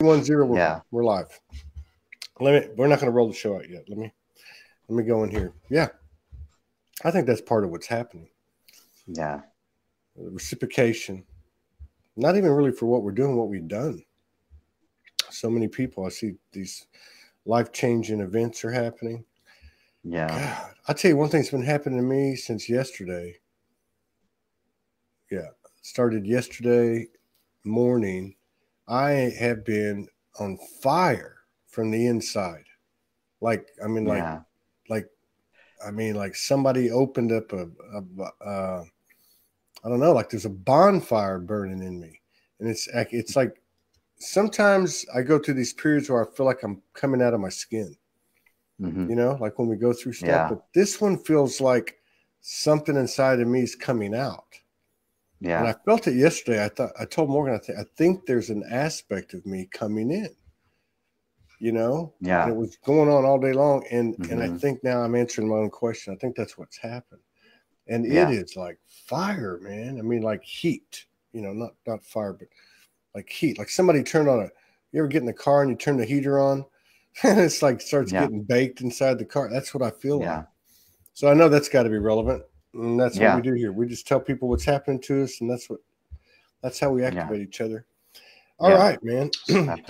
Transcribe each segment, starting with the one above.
1-0. Yeah. We're live. We're not going to roll the show out yet. Let me go in here. Yeah, I think that's part of what's happening. Yeah. The reciprocation, not even really for what we're doing, what we've done. So many people, I see these life-changing events are happening. Yeah. God, I'll tell you one thing that's been happening to me since yesterday. Yeah, started yesterday morning. I have been on fire from the inside. Like somebody opened up I don't know, like there's a bonfire burning in me. And it's like sometimes I go through these periods where I feel like I'm coming out of my skin. Mm-hmm. You know, like when we go through stuff. Yeah. But this one feels like something inside of me is coming out. Yeah. And I felt it yesterday. I told Morgan, I think there's an aspect of me coming in. You know? Yeah. And it was going on all day long. And I think now I'm answering my own question. I think that's what's happened. And it is like fire, man. I mean, like heat, you know, not fire, but like heat. Like somebody turned on you ever get in the car and you turn the heater on and it's like starts getting baked inside the car. That's what I feel like. So I know that's got to be relevant. And that's what we do here. We just tell people what's happening to us. And that's how we activate each other. All right, man.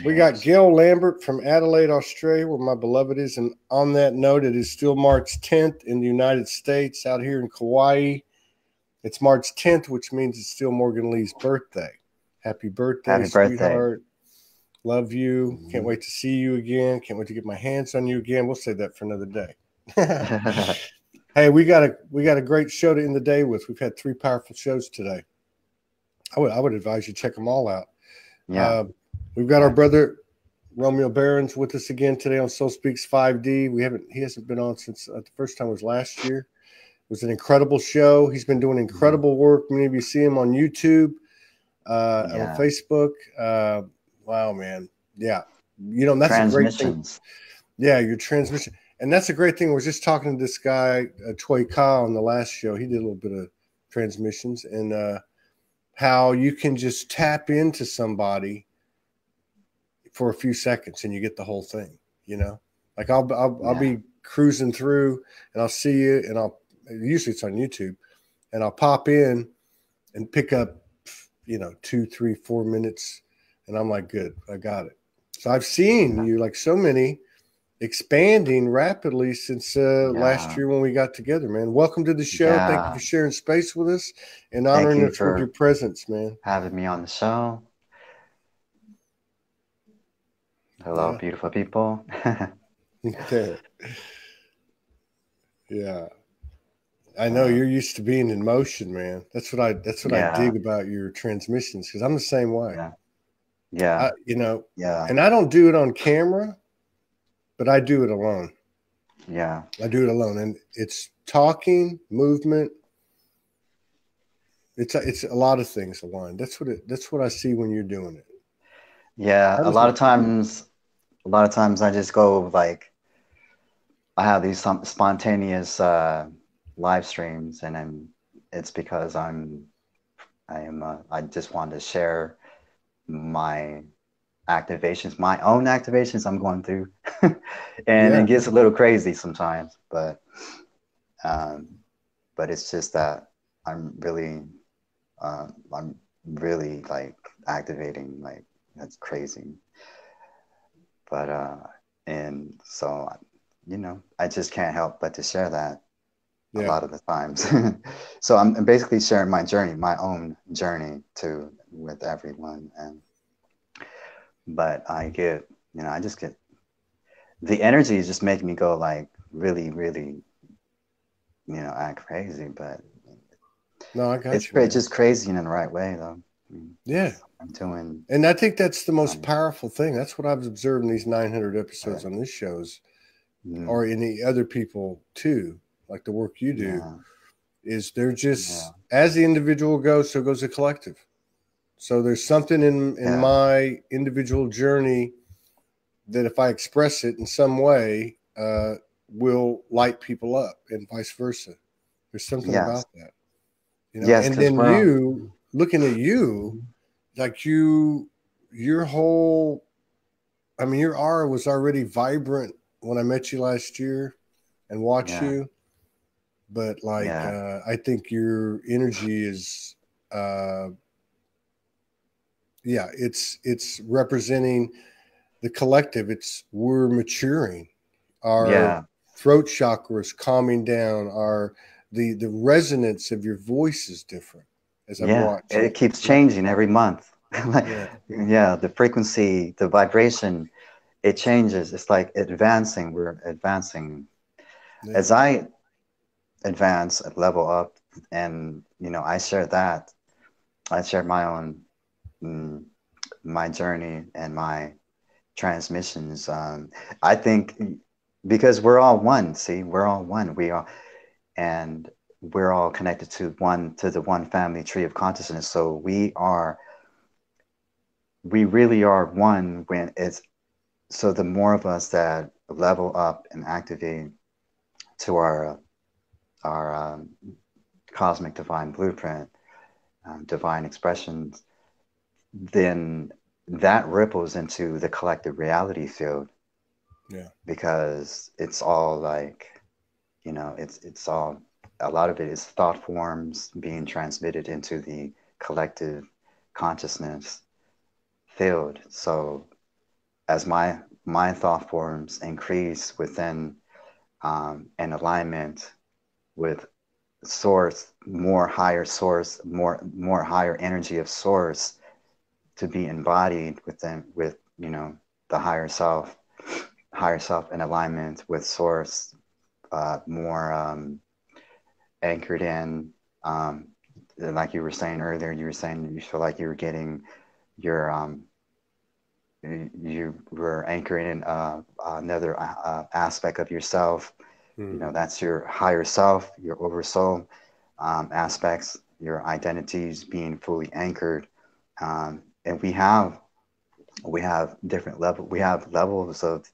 We got Gail Lambert from Adelaide, Australia, where my beloved is. And on that note, it is still March 10th in the United States, out here in Kauai. It's March 10th, which means it's still Morgan Lee's birthday. Happy birthday, sweetheart. Love you. Can't wait to see you again. Can't wait to get my hands on you again. We'll save that for another day. Hey, we got a great show to end the day with. We've had 3 powerful shows today. I would advise you check them all out. Yeah. We've got our brother Romeo Baron's with us again today on Soul Speaks 5D. He hasn't been on since the first time was last year. It was an incredible show. He's been doing incredible work. Many of you see him on YouTube, on Facebook. Wow, man. Yeah. You know, that's a great thing. Yeah, your transmission. And that's a great thing. We're just talking to this guy, Toy Ka, on the last show. He did a little bit of transmissions and how you can just tap into somebody for a few seconds and you get the whole thing, you know? Like I'll be cruising through and I'll see you and usually it's on YouTube and I'll pop in and pick up, 2, 3, 4 minutes. And I'm like, good, I got it. So I've seen you like so many expanding rapidly since last year when we got together, man. Welcome to the show. Thank you for sharing space with us and honoring us with your presence, man. Having me on the show. Hello, beautiful people. Yeah. I know you're used to being in motion, man. That's what I dig about your transmissions, because I'm the same way. Yeah. And I don't do it on camera, but I do it alone. Yeah. I do it alone. And it's talking, movement. It's a lot of things aligned. That's what I see when you're doing it. Yeah. A lot of times I just go like, I have these spontaneous live streams, and then it's because I just want to share my activations, my own activations I'm going through. And it gets a little crazy sometimes, but it's just that I'm really like activating, like that's crazy. But and so I just can't help but to share that a lot of the times. So I'm basically sharing my journey, my own journey with everyone. But I get, I just get, the energy is just making me go like really, really, act crazy. But no, I got it's just crazy in the right way, though. Yeah. I'm doing. And I think that's the most powerful thing. That's what I've observed in these 900 episodes on this shows, or in the other people too, like the work you do, is they're just, as the individual goes, so goes the collective. So there's something in my individual journey that if I express it in some way, will light people up, and vice versa. There's something about that. And then you, looking at you, like your whole I mean, your aura was already vibrant when I met you last year and watched you. But like, I think your energy is, it's representing the collective. We're maturing. Our throat chakra is calming down. The resonance of your voice is different. As I watch, it keeps changing every month. The frequency, the vibration, it changes. It's like advancing. We're advancing. As I advance, level up, and I share that. I share my own, my journey and my transmissions. I think because we're all one. See, we're all one. And we're all connected to the one family tree of consciousness. So we really are one when it's. So the more of us that level up and activate to our cosmic divine blueprint, divine expressions, then that ripples into the collective reality field. Because it's all like, it's all, a lot of it is thought forms being transmitted into the collective consciousness field. So as my thought forms increase within an alignment with source, more higher higher energy of source to be embodied within, with the higher self in alignment with source, more anchored in, like you were saying earlier, you feel like you were getting your you were anchoring in another aspect of yourself. That's your higher self, your oversoul aspects, your identities being fully anchored. And we have different levels. We have levels of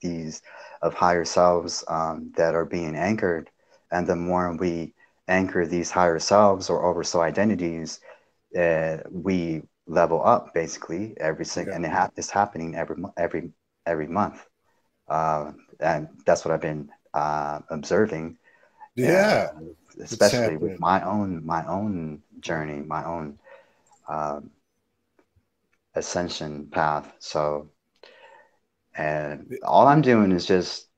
higher selves that are being anchored. And the more we anchor these higher selves or oversoul identities, we level up basically every single, and it's happening every month. And that's what I've been observing. Especially with my own journey, my own ascension path. So, and all I'm doing is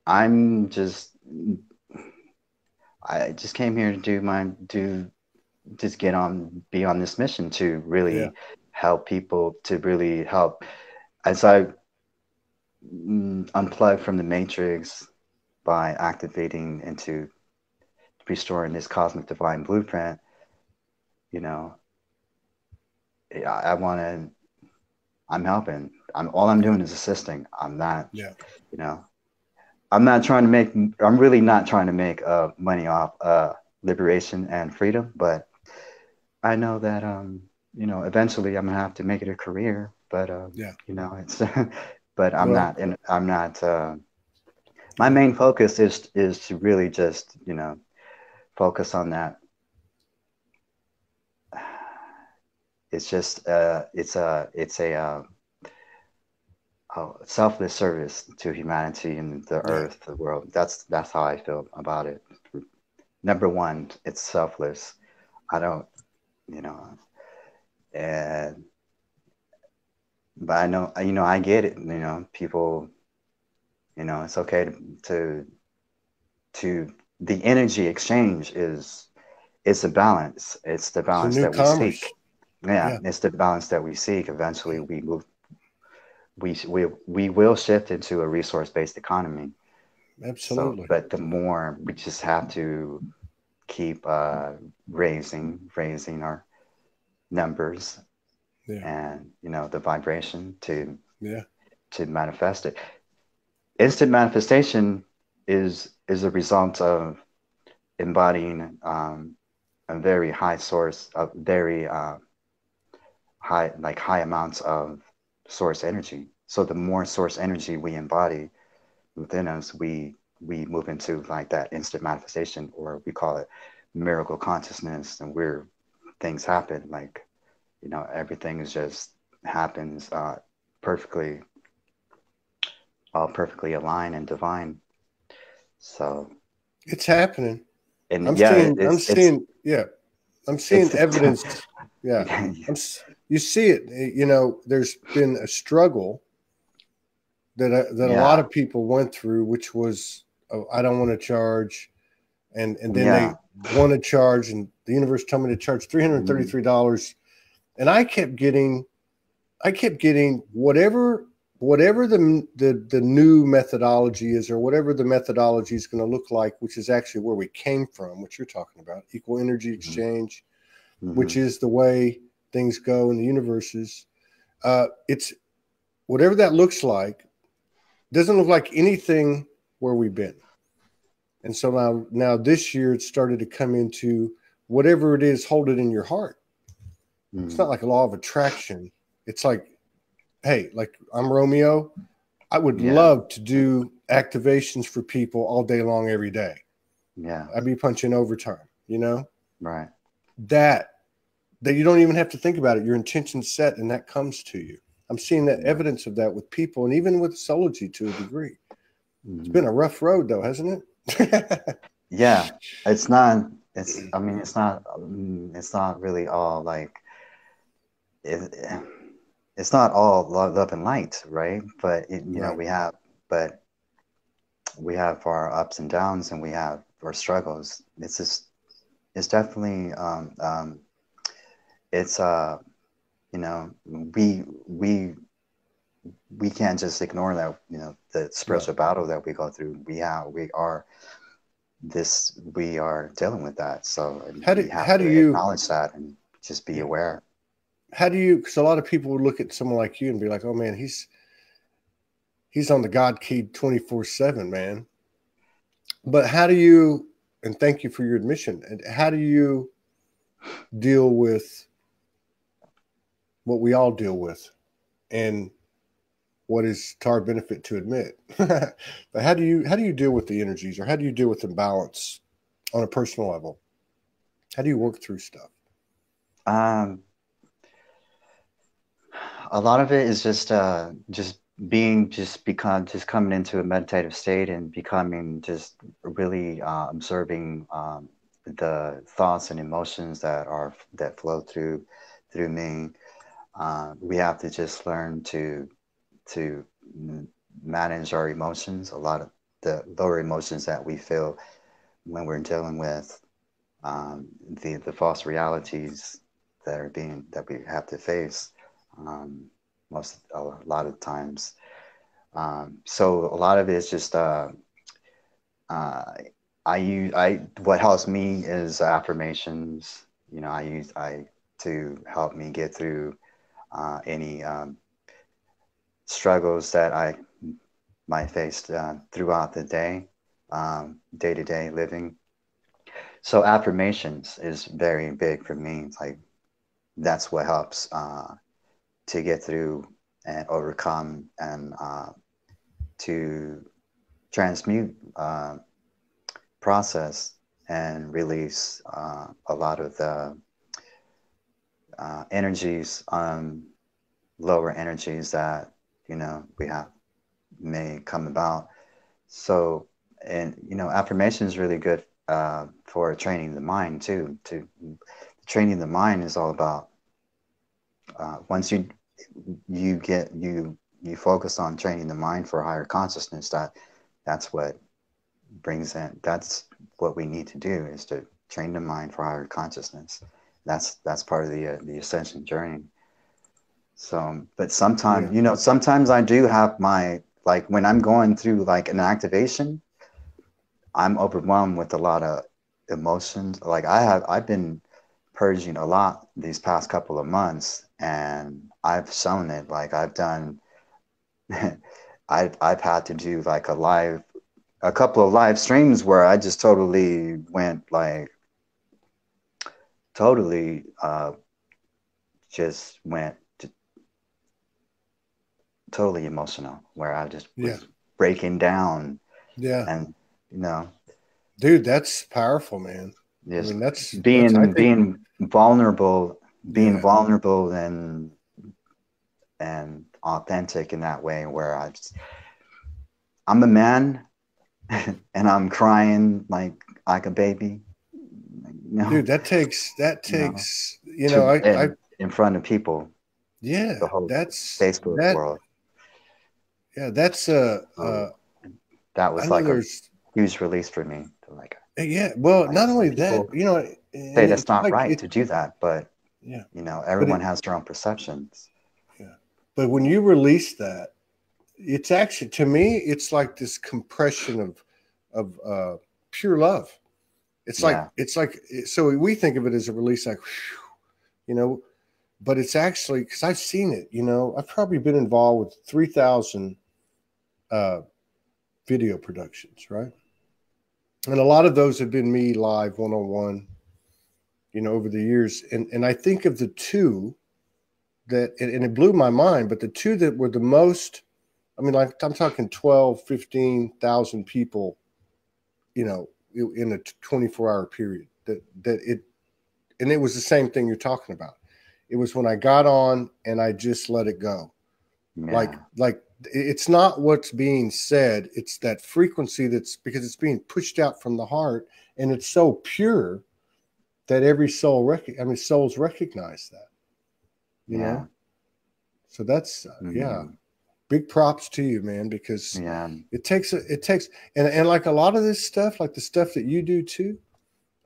I just came here to be on this mission to really help people, to really help as I unplug from the matrix by activating into restoring this cosmic divine blueprint. I'm helping. All I'm doing is assisting. I'm not, I'm really not trying to make money off liberation and freedom, but I know that, eventually I'm gonna have to make it a career, but, it's, but I'm not, my main focus is to really just, focus on that. It's just, it's a selfless service to humanity and the earth, the world. That's how I feel about it. Number one, it's selfless. I don't, but I know, I get it. People, it's okay to the energy exchange it's a balance. It's the balance that we seek. It's the balance that we seek. Eventually, we will shift into a resource-based economy. Absolutely. So, but the more we just have to keep raising our numbers and the vibration to manifest it. Instant manifestation is a result of embodying a very high source of very high amounts of source energy. So the more source energy we embody within us, we move into like that instant manifestation, or we call it miracle consciousness, and where things happen, like everything is just happens perfectly all perfectly aligned and divine. So it's happening. And I'm yeah, seeing evidence. Yeah, you see it. You know, there's been a struggle that a lot of people went through, which was, oh, I don't want to charge, and then they want to charge, and the universe told me to charge $333, and I kept getting whatever the new methodology is, or whatever the methodology is going to look like, which is actually where we came from, what you're talking about, equal energy exchange, which is the way things go in the universes. It's whatever that looks like, doesn't look like anything where we've been. And so now this year it started to come into whatever it is, hold it in your heart. It's not like a law of attraction. It's like, hey, like I'm Romeo. I would love to do activations for people all day long, every day. Yeah. I'd be punching overtime, you know? Right. That you don't even have to think about it. Your intention's set and that comes to you. I'm seeing that evidence of that with people, and even with Soulology to a degree. It's been a rough road though, hasn't it? Yeah. It's not really all like it's not all love and light, right? But you know, we have our ups and downs, and we have our struggles. It's definitely you know, we can't just ignore that, you know, the spiritual battle that we go through. We are dealing with that. So how do you acknowledge that and just be aware? How do you, because a lot of people would look at someone like you and be like, oh man, he's on the God key 24/7, man. But how do you, and thank you for your admission, and how do you deal with what we all deal with, and what is to our benefit to admit? But how do you deal with the energies, or how do you deal with imbalance on a personal level? How do you work through stuff? A lot of it is just coming into a meditative state and becoming just really observing the thoughts and emotions that flow through me. We have to just learn to manage our emotions. A lot of the lower emotions that we feel when we're dealing with the false realities that we have to face a lot of times. So a lot of it is just what helps me is affirmations. You know, I to help me get through any struggles that I might face throughout the day, day-to-day living. So affirmations is very big for me. It's like that's what helps to get through and overcome and to transmute, process, and release a lot of the energies, lower energies that, you know, we have may come about. So, and you know, affirmation is really good for training the mind too. Training the mind is all about once you focus on training the mind for higher consciousness. That's what brings in. That's what we need to do, is to train the mind for higher consciousness. That's part of the ascension journey. So, but sometimes, you know, sometimes I do have like when I'm going through like an activation, I'm overwhelmed with a lot of emotions. Like I've been purging a lot these past couple of months, and I've shown it. Like I've done, I've had to do like a couple of live streams where I just totally went like, just went totally emotional, where I just was breaking down. Yeah. And you know, dude, that's powerful, man. Yes. I mean, that's being vulnerable, vulnerable and authentic in that way, where I'm a man and I'm crying like a baby. Dude, that takes In front of people, yeah, the whole that's Facebook that world. yeah, that's So that I was know like a there's huge release for me. Like, yeah, well, not only that, people say and that's it's not like right to do that, but yeah, but everyone has their own perceptions. yeah, but when you release that, it's actually, to me, it's like this compression of pure love. Yeah, So we think of it as a release, like whew, but it's actually, because I've seen it. I've probably been involved with 3,000 video productions, right? And a lot of those have been me live one-on-one, over the years. And I think of the two that, and it blew my mind, but the two that were the most, I mean, like I'm talking 12, 15,000 people, in a 24-hour period and it was the same thing you're talking about. It was when I got on and I just let it go. yeah, Like it's not what's being said. It's that frequency because it's being pushed out from the heart, and it's so pure that every souls recognize that, yeah, So that's, big props to you, man, because yeah, it takes, and like a lot of this stuff, like the stuff that you do too,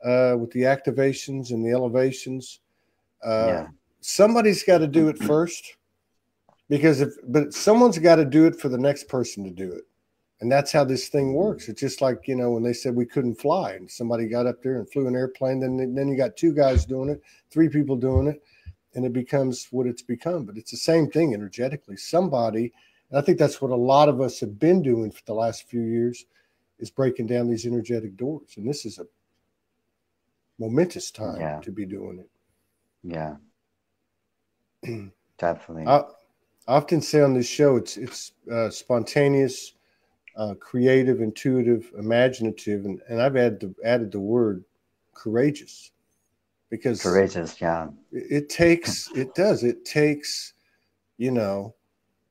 with the activations and the elevations, yeah, somebody's got to do it first, but someone's got to do it for the next person to do it. And that's how this thing works. It's just like, when they said we couldn't fly and somebody got up there and flew an airplane, then you got two guys doing it, three people doing it, and it becomes what it's become. But it's the same thing energetically. Somebody, and I think that's what a lot of us have been doing for the last few years, is breaking down these energetic doors. And this is a momentous time to be doing it. Yeah, definitely. I often say on this show, it's spontaneous, creative, intuitive, imaginative, and I've added the word courageous, because Courageous, yeah. it takes,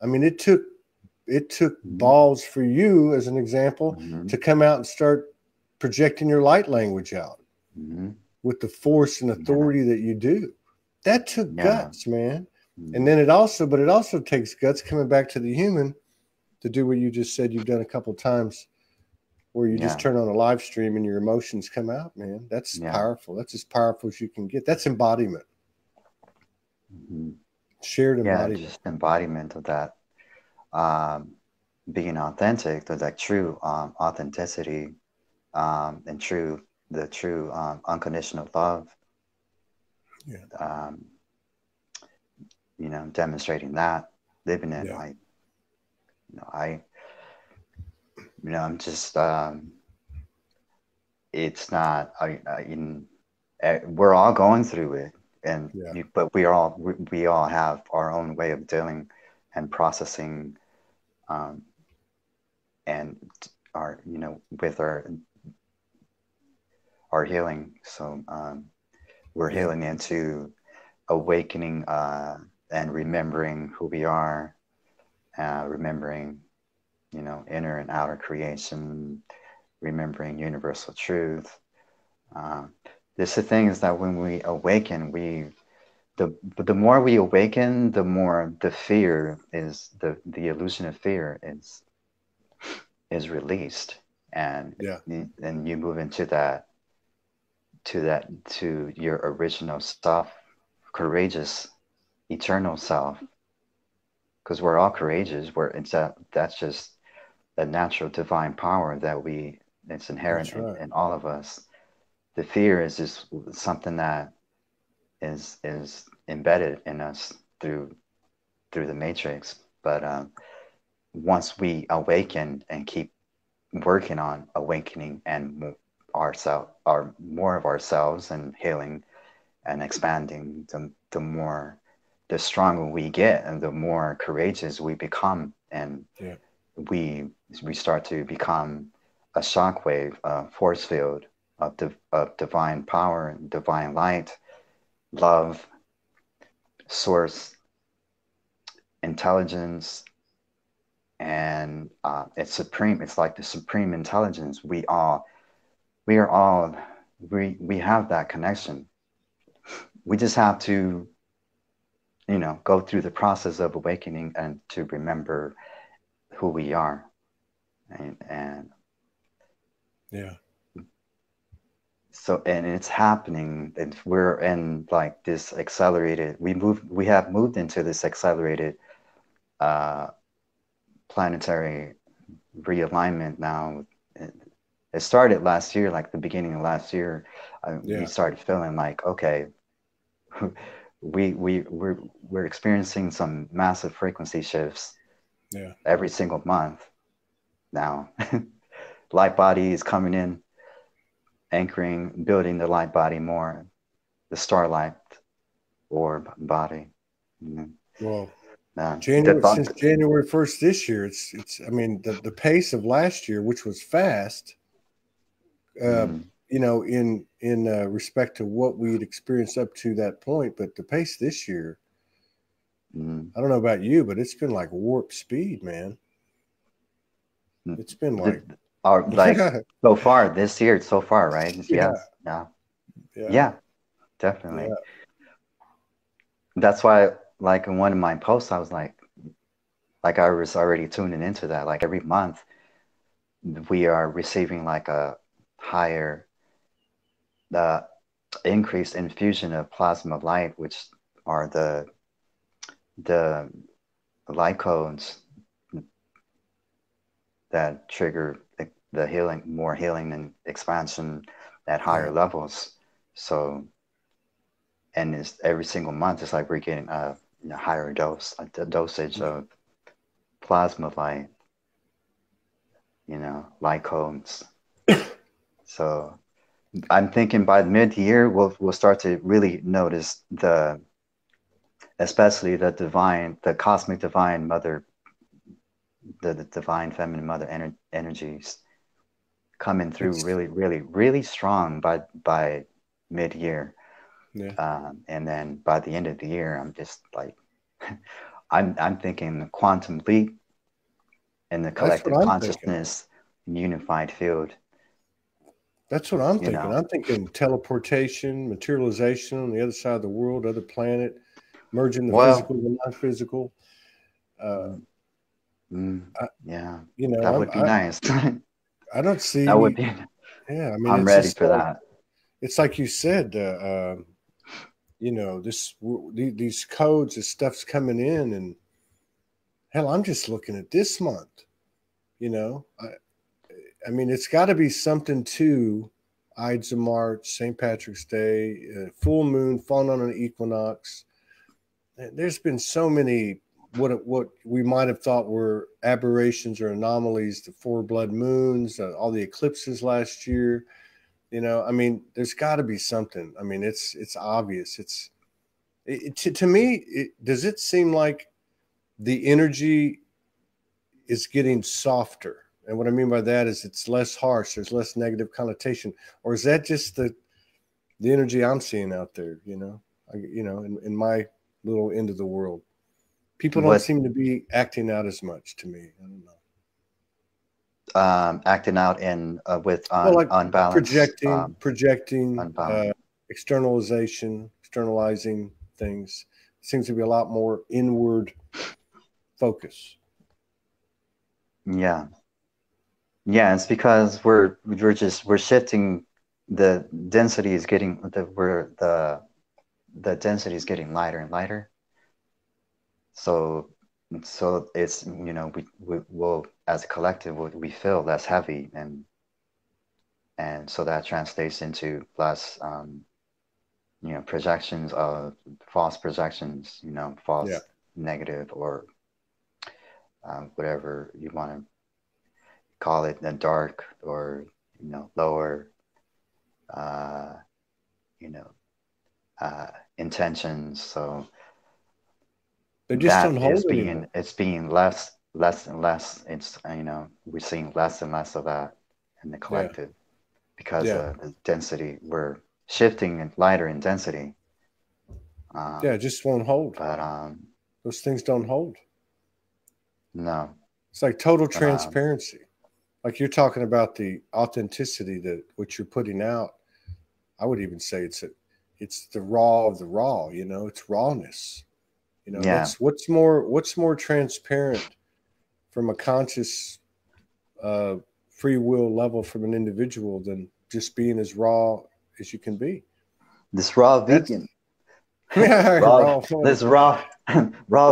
I mean, it took balls for you, as an example, to come out and start projecting your light language out with the force and authority that you do. That took guts, man. And then it also takes guts coming back to the human to do what you just said you've done a couple of times, where you just turn on a live stream and your emotions come out, man. That's powerful. That's as powerful as you can get. That's embodiment. Shared embodiment. Just embodiment of that. Being authentic, to that true authenticity, and the true unconditional love. Demonstrating that, living it. I'm just, it's not, we're all going through it, but we all have our own way of dealing and processing, and our, with our healing. So we're healing into awakening, and remembering who we are, remembering, inner and outer creation, remembering universal truth. The thing is that when we awaken, the more we awaken, the more the fear is, the illusion of fear is released, and then you move into to your original self, courageous, eternal self, because we're all courageous. That's just a natural divine power it's inherent in all of us. The fear is just something that is embedded in us through the matrix. But once we awaken and keep working on awakening and more of ourselves, and healing and expanding, the stronger we get, and the more courageous we become, and we start to become a shockwave, a force field of divine power and divine light, love, source, intelligence, and it's supreme. It's like the supreme intelligence. We are all, we have that connection. We just have to, you know, go through the process of awakening and to remember who we are. And yeah. So, and it's happening, and we're in like this accelerated, we have moved into this accelerated planetary realignment now. It started last year, like the beginning of last year. We started feeling like, okay, we're experiencing some massive frequency shifts every single month now. Light body is coming in, anchoring, building the light body more, the starlight orb body. Well, since January 1st this year, it's I mean, the pace of last year, which was fast, you know, in respect to what we'd experienced up to that point, but the pace this year, I don't know about you, but it's been like warp speed, man. It's been like so far this year, so far, right? Yeah. Yeah, definitely. Yeah. That's why, like in one of my posts, I was like I was already tuning into that. Like every month, we are receiving like a higher, increased infusion of plasma light, which are the light codes that trigger the healing, more healing and expansion at higher levels. So, and it's every single month, it's like we're getting a higher dose, a dosage of plasma light, you know, light codes. So I'm thinking by mid-year, we'll start to really notice especially the cosmic divine mother, the divine feminine mother energies coming through really strong by mid-year. And then by the end of the year, I'm just like, I'm thinking the quantum leap in the collective consciousness, unified field. That's what I'm thinking. I'm thinking teleportation, materialization on the other side of the world, other planet, merging the physical and the non-physical. Yeah, you know, that would be nice. I don't see. That would be. Yeah, I mean, I'm ready for that. It's like you said, you know, these codes, this stuff's coming in, and hell, I'm just looking at this month. You know, I mean, it's got to be something to Ides of March, St. Patrick's Day, full moon, falling on an equinox. There's been so many what we might have thought were aberrations or anomalies, the 4 blood moons, all the eclipses last year. You know, I mean, there's got to be something. I mean, it's obvious. To me, does it seem like the energy is getting softer? And what I mean by that is it's less harsh. There's less negative connotation. Or is that just the energy I'm seeing out there? You know, in my little end of the world, people don't seem to be acting out as much to me. I don't know. Acting out in with unbalance, projecting, externalization, externalizing things. It seems to be a lot more inward focus. Yeah, it's because we're shifting. The density is getting the density is getting lighter and lighter. So it's, you know, we will, as a collective, we feel less heavy, and so that translates into less you know, projections of false projections, you know, false negative, or whatever you want to call it, the dark, or, you know, lower you know, intentions. So they just don't hold it's being less and less. It's, you know, we're seeing less and less of that in the collective because of the density. We're shifting lighter in density. It just won't hold. But those things don't hold. No, It's like total transparency. Like you're talking about the authenticity that what you're putting out. I would even say it's the raw of the raw, you know, it's rawness. You know, that's what's more transparent from a conscious free will level from an individual than just being as raw as you can be. This raw vegan. Yeah, this raw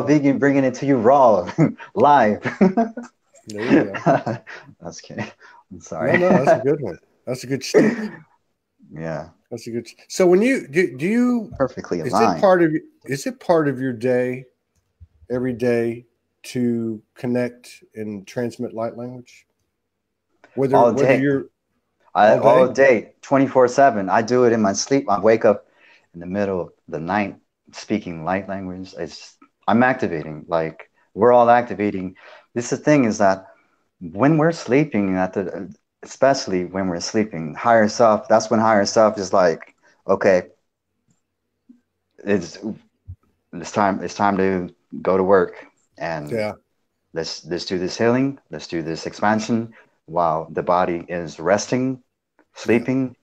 vegan bringing it to you raw, live. There you go. That's kidding. I'm sorry. No, that's a good one. That's a good stick. Yeah, that's a good. So when you do you perfectly aligned. Is it part of your day every day to connect and transmit light language? All day, 24/7. I do it in my sleep. I wake up in the middle of the night speaking light language. I'm activating. Like we're all activating. This is the thing is that when we're sleeping, especially when we're sleeping, higher self. That's when higher self is like, okay, it's time to go to work and let's do this healing. Let's do this expansion while the body is resting, sleeping.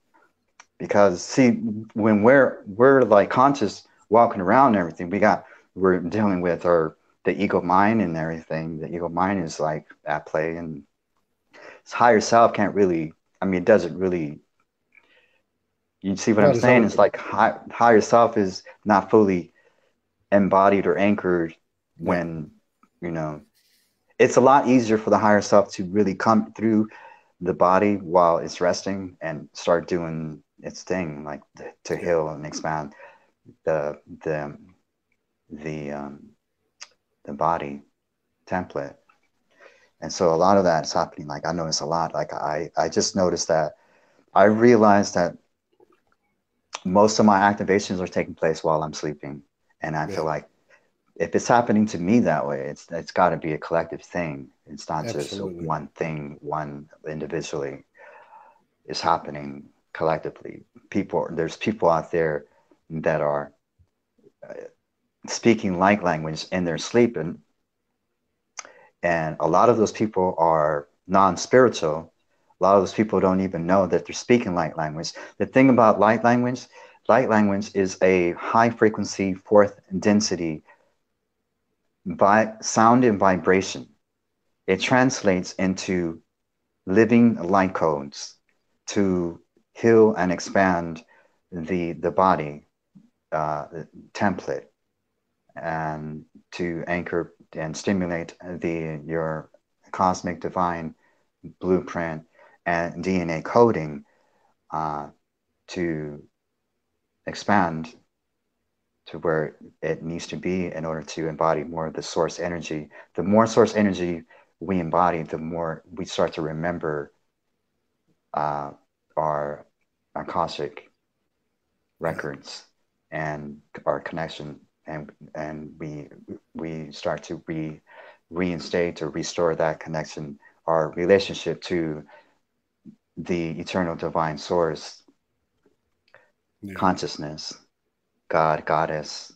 Because see, when we're like conscious walking around and everything, we're dealing with the ego mind and everything. The ego mind is like at play, and its higher self can't really, it doesn't really, you see what I'm saying? It's like higher self is not fully embodied or anchored when, you know, it's a lot easier for the higher self to really come through the body while it's resting and start doing its thing, like to heal and expand the body template. And so a lot of that is happening. Like I notice a lot. Like I just noticed that I realized that most of my activations are taking place while I'm sleeping, and I feel like if it's happening to me that way, it's got to be a collective thing. It's not just one thing, one individually. It's happening collectively. There's people out there that are speaking light language in their sleep, and a lot of those people are non-spiritual. A lot of those people don't even know that they're speaking light language. The thing about light language is a high frequency, fourth density sound and vibration. It translates into living light codes to heal and expand the body template, and to anchor and stimulate your cosmic divine blueprint and DNA coding to expand to where it needs to be in order to embody more of the source energy. The more source energy we embody, the more we start to remember our Akashic records and our connection, and we start to reinstate or restore that connection, our relationship to the eternal divine source, consciousness, God, Goddess,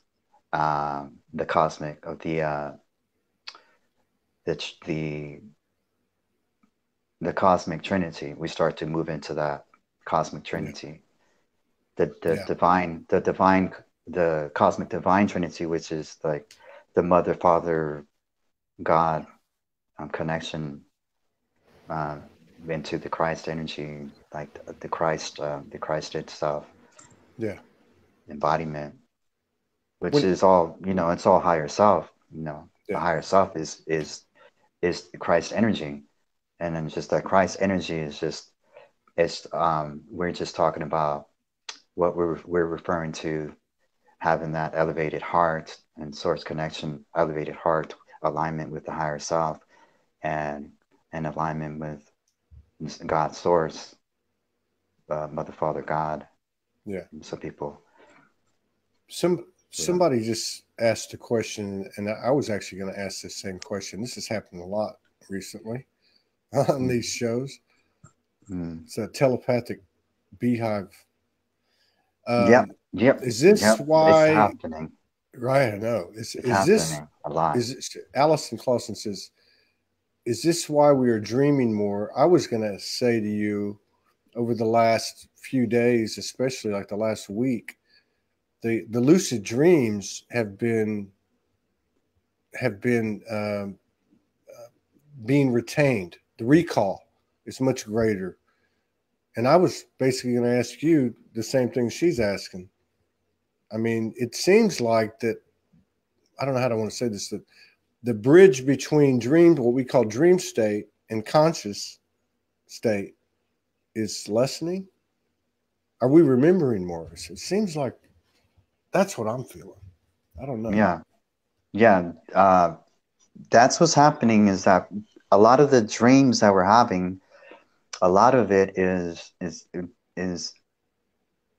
the cosmic of the cosmic Trinity. We start to move into that cosmic Trinity, the cosmic divine Trinity, which is like the Mother, Father, God connection into the Christ energy, like the Christ itself. Yeah. Embodiment, which is all, you know, it's all higher self, you know. The higher self is the Christ energy. And then just that Christ energy is just, we're just talking about what we're referring to, having that elevated heart and source connection, elevated heart alignment with the higher self, and alignment with God's source, Mother, Father, God. Yeah. Some people. Somebody just asked a question, and I was actually going to ask this same question. This has happened a lot recently on these shows. It's a telepathic beehive. Yep. Is this why? It's happening. Right, I know. Is happening this a lot? Alison Clausen says, is this why we are dreaming more? I was going to say to you, over the last few days, especially like the last week, the lucid dreams have been being retained. The recall is much greater. And I was basically going to ask you the same thing she's asking. I mean, it seems like that, I don't know how I want to say this, that the bridge between dream, what we call dream state, and conscious state is lessening. Are we remembering more? It seems like that's what I'm feeling. I don't know. Yeah. That's what's happening, is that a lot of the dreams that we're having, a lot of it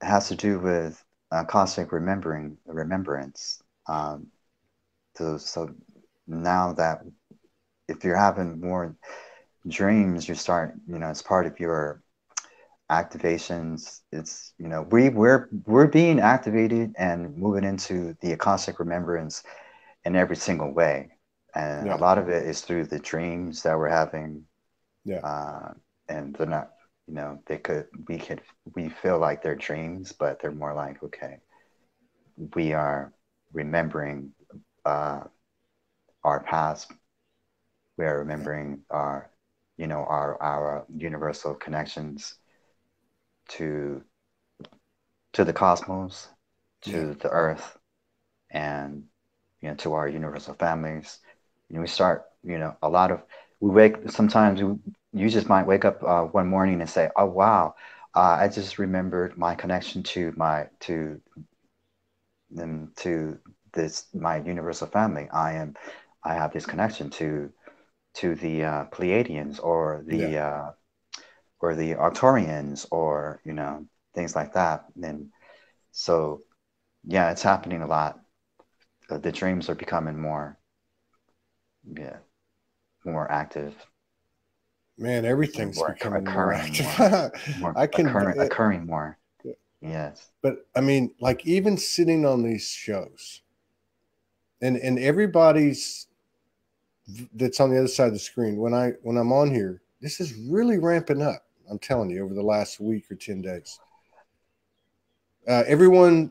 has to do with cosmic remembrance. So now that if you're having more dreams, you start, it's part of your activations. It's, we're being activated and moving into the Akashic remembrance in every single way. And a lot of it is through the dreams that we're having. And they're not, we feel like they're dreams, but they're more like, okay, we are remembering our past. We are remembering our universal connections to the cosmos, to the earth, and to our universal families. We start, sometimes you just might wake up one morning and say, oh wow, I just remembered my connection to my universal family. I have this connection to the Pleiadians or the Arcturians, or things like that. And so it's happening a lot. The dreams are becoming more active. Man, everything's becoming more active. Occurring more. Yes. But I mean, like, even sitting on these shows, and everybody's that's on the other side of the screen, when I'm on here, this is really ramping up. I'm telling you, over the last week or 10 days. Everyone,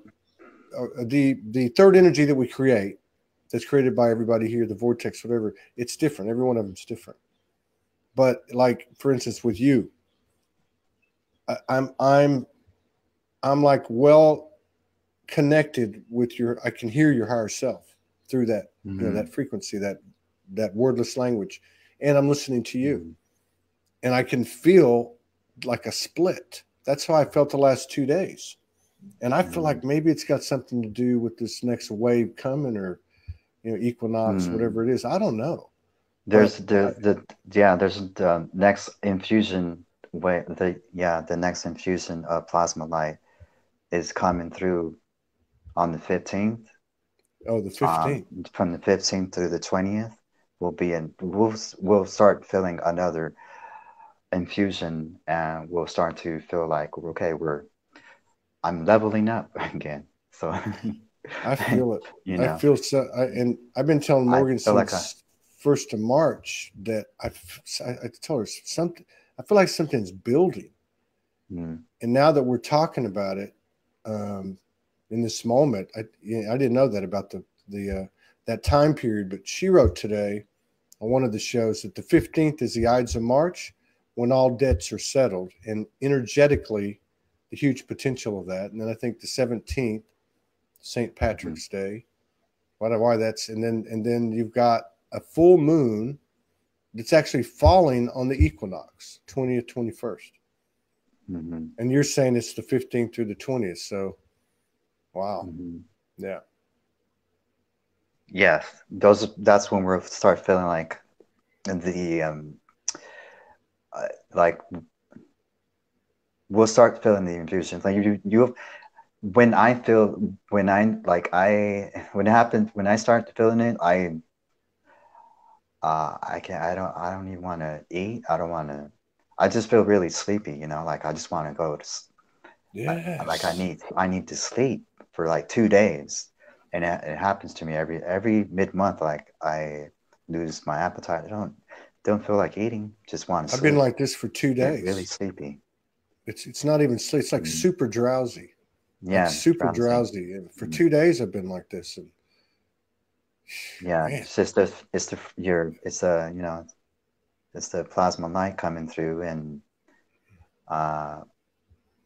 the third energy that we create, that's created by everybody here, the vortex, whatever, it's different. Every one of them's different. But like, for instance, with you, I'm like well connected with I can hear your higher self through that, that frequency, that wordless language, and I'm listening to you, and I can feel like a split. That's how I felt the last 2 days, and I feel like maybe it's got something to do with this next wave coming, or equinox, whatever it is. I don't know. There's the next infusion way. The next infusion of plasma light is coming through on the 15th. Oh, the 15th. From the 15th through the 20th, we'll start feeling another infusion, and we'll start to feel like, okay, I'm leveling up again. So I feel it. I feel so. And I've been telling Morgan since 1st of March that I tell her something. I feel like something's building, and now that we're talking about it in this moment, I didn't know that about that time period. But she wrote today on one of the shows that the 15th is the Ides of March, when all debts are settled, and energetically, the huge potential of that. And then I think the 17th, St. Patrick's Day. Why that's, and then you've got a full moon that's actually falling on the equinox, 20th, 21st. And you're saying it's the 15th through the 20th. So, wow. Yeah. Yes. That's when we'll start feeling like we'll start feeling the infusions. Like when I start feeling it, I don't even want to eat. I just feel really sleepy, like I just want to go to like I need to sleep for like 2 days. And it happens to me every mid-month. Like I lose my appetite. don't feel like eating, just want to I've sleep. been like this for 2 days. Get really sleepy. It's not even sleep. It's like super drowsy. Yeah, like super drowsy. And for 2 days I've been like this. And yeah, man. it's just it's the plasma light coming through and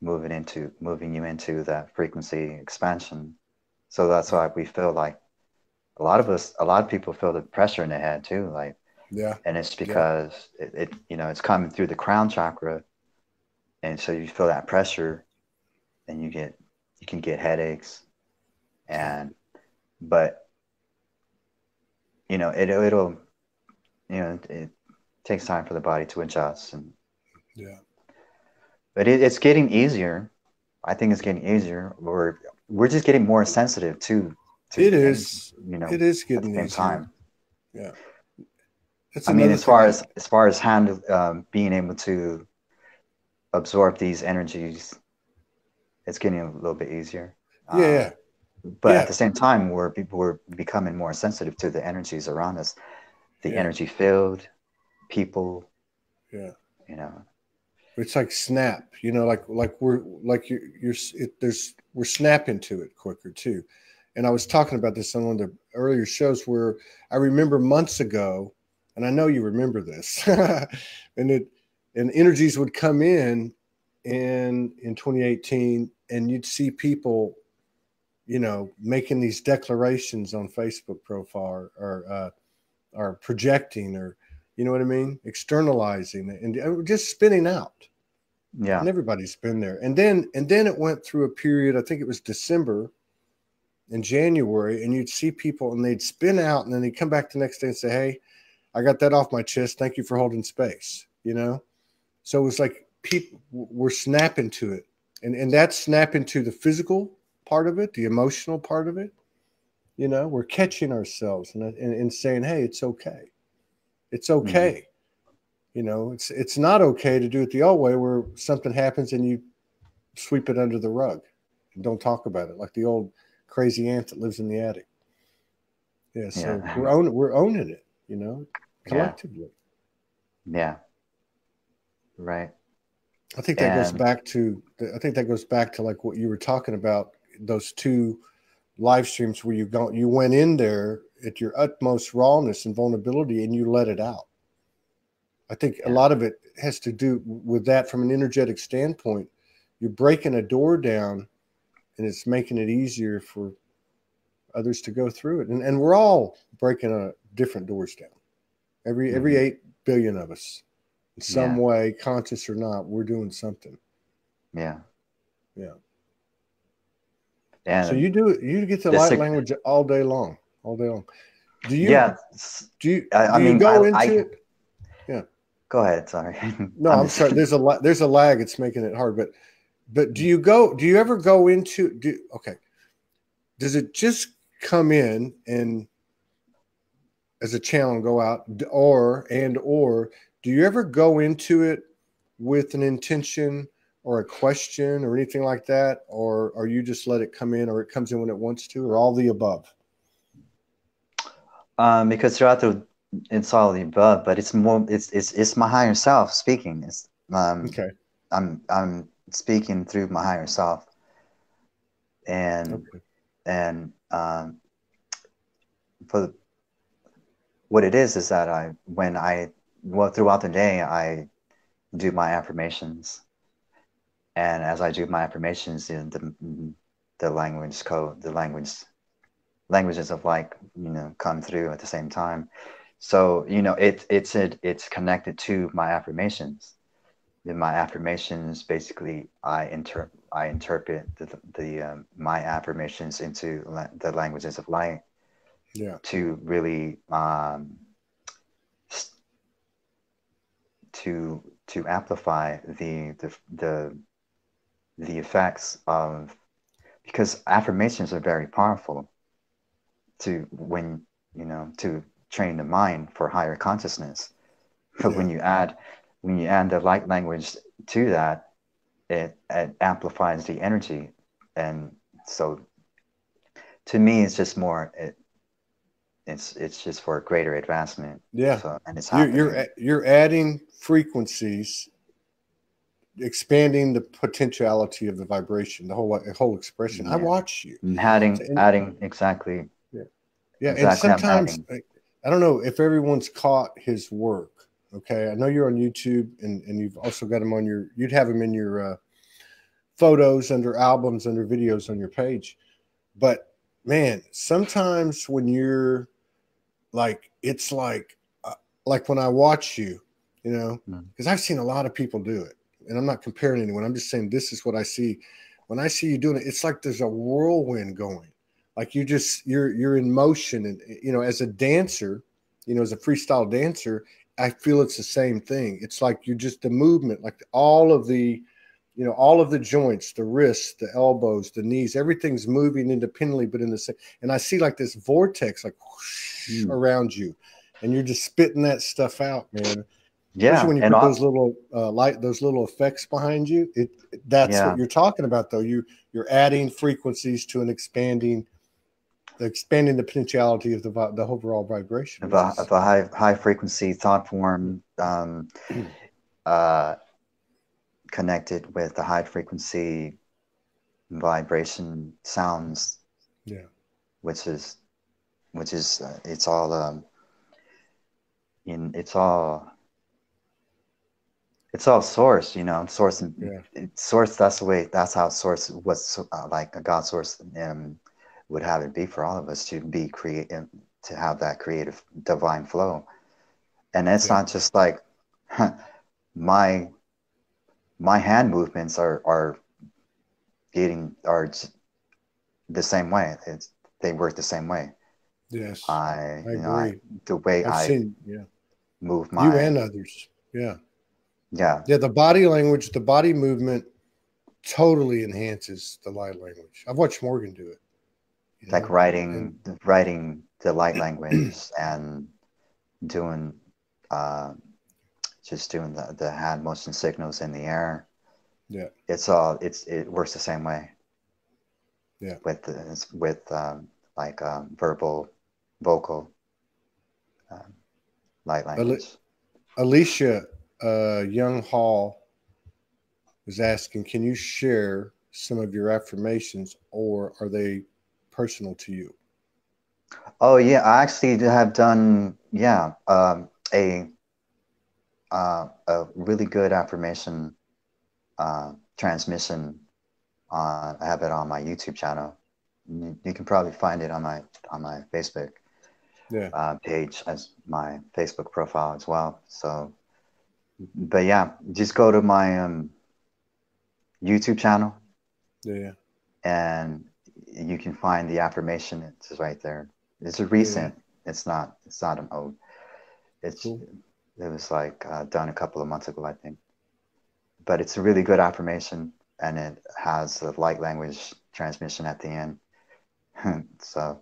moving you into that frequency expansion. So that's why we feel like a lot of people feel the pressure in the head too, like, yeah, and it's because it it's coming through the crown chakra, and so you feel that pressure, and you can get headaches, but it'll it takes time for the body to adjust, and but it's getting easier. I think it's getting easier. We're just getting more sensitive to it is it is getting at the same easier. time. Yeah. I mean, as far as being able to absorb these energies, it's getting a little bit easier. But at the same time, we're becoming more sensitive to the energies around us, the energy field, people. Yeah. It's like snap. Like we're snapping to it quicker too. And I was talking about this on one of the earlier shows where I remember months ago, and I know you remember this, and energies would come in 2018, and you'd see people, making these declarations on Facebook profile or projecting, or, you know what I mean? Externalizing and just spinning out. Yeah. And everybody's been there. And then it went through a period, I think it was December and January, and you'd see people and they'd spin out, and then they'd come back the next day and say, hey, I got that off my chest. Thank you for holding space. So it was like people were snapping to it. And that's snapping to the physical part of it, the emotional part of it. We're catching ourselves and saying, hey, it's okay. It's okay. It's not okay to do it the old way where something happens and you sweep it under the rug and don't talk about it, like the old crazy aunt that lives in the attic. So we're owning it, collectively. Yeah. Right. I think that goes back to like what you were talking about, those 2 live streams where you went in there at your utmost rawness and vulnerability and you let it out. I think a lot of it has to do with that from an energetic standpoint. You're breaking a door down, and it's making it easier for others to go through it. And we're all breaking different doors down. Every 8 billion of us, in some way, conscious or not, we're doing something. Yeah. And so you get the light language all day long. Do you? Yeah. I mean, go into it? Yeah. Go ahead. Sorry. No, I'm sorry. There's a lag. It's making it hard. But do you ever go into? Okay. Does it just come in and as a channel and go out, or do you ever go into it with an intention or a question or anything like that, or you just let it come in, or it comes in when it wants to, or all the above? Because it's all the above, but it's more it's my higher self speaking. It's okay. I'm speaking through my higher self, and for what it is that throughout the day I do my affirmations, and as I do my affirmations, the language code, languages of light, come through at the same time. So it's connected to my affirmations. In my affirmations, basically, I interpret my affirmations into the languages of light. Yeah. To really to amplify the effects of, because affirmations are very powerful to train the mind for higher consciousness. But when you add the light language to that, it amplifies the energy. And so to me, it's just more it's just for greater advancement. Yeah. So, and it's happening. You're adding frequencies, expanding the potentiality of the vibration, the whole expression. Yeah. I watch you. Adding exactly. Yeah, exactly, and sometimes I don't know if everyone's caught his work. Okay, I know you're on YouTube, and you've also got him on your. You'd have him in your photos, under albums, under videos on your page. But man, sometimes when you're like, it's like when I watch you, you know, because I've seen a lot of people do it, and I'm not comparing anyone. I'm just saying this is what I see. When I see you doing it, it's like there's a whirlwind going. Like you're in motion, and you know, as a dancer, you know, as a freestyle dancer, I feel it's the same thing. It's like you're just the movement, like all of the, you know, all of the joints, the wrists, the elbows, the knees, everything's moving independently, but in the same. And I see like this vortex, like whoosh, around you, and you're just spitting that stuff out, man. Yeah, especially when you put those little those little effects behind you. That's what you're talking about, though. You're adding frequencies to an expanding the potentiality of the overall vibration of a high frequency thought form, connected with the high frequency vibration sounds. Yeah, which is it's all it's all source, you know, source and source. That's how source was like a God source would have it be for all of us to be creative, to have that creative divine flow. And it's not just like my hand movements are the same way. They work the same way. Yes, I agree. The way I've seen, move you and others. Yeah. The body language, the body movement totally enhances the light language. I've watched Morgan do it. Like writing the light language and doing just doing the hand motion signals in the air. Yeah. It works the same way. Yeah. With vocal light language. Alicia Young Hall was asking, can you share some of your affirmations, or are they personal to you? Oh yeah, I actually have done a really good affirmation transmission. I have it on my YouTube channel. You can probably find it on my Facebook page, as my Facebook profile as well. So, but yeah, just go to my YouTube channel. Yeah. And you can find the affirmation. It's right there. It's a recent. It's not an old. It's cool. It was like done a couple of months ago, I think. But it's a really good affirmation, and it has the light language transmission at the end. So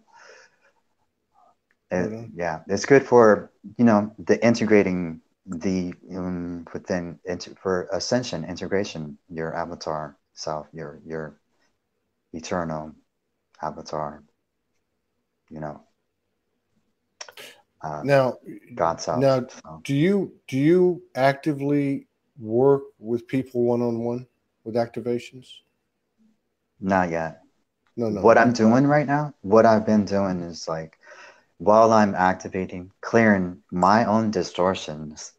it's good for, you know, the integrating the for ascension integration, your avatar self, your eternal avatar, you know. Now, God self. Now, so. do you actively work with people one-on-one with activations? Not yet. No. What I'm doing right now, what I've been doing is like, while I'm activating, clearing my own distortions,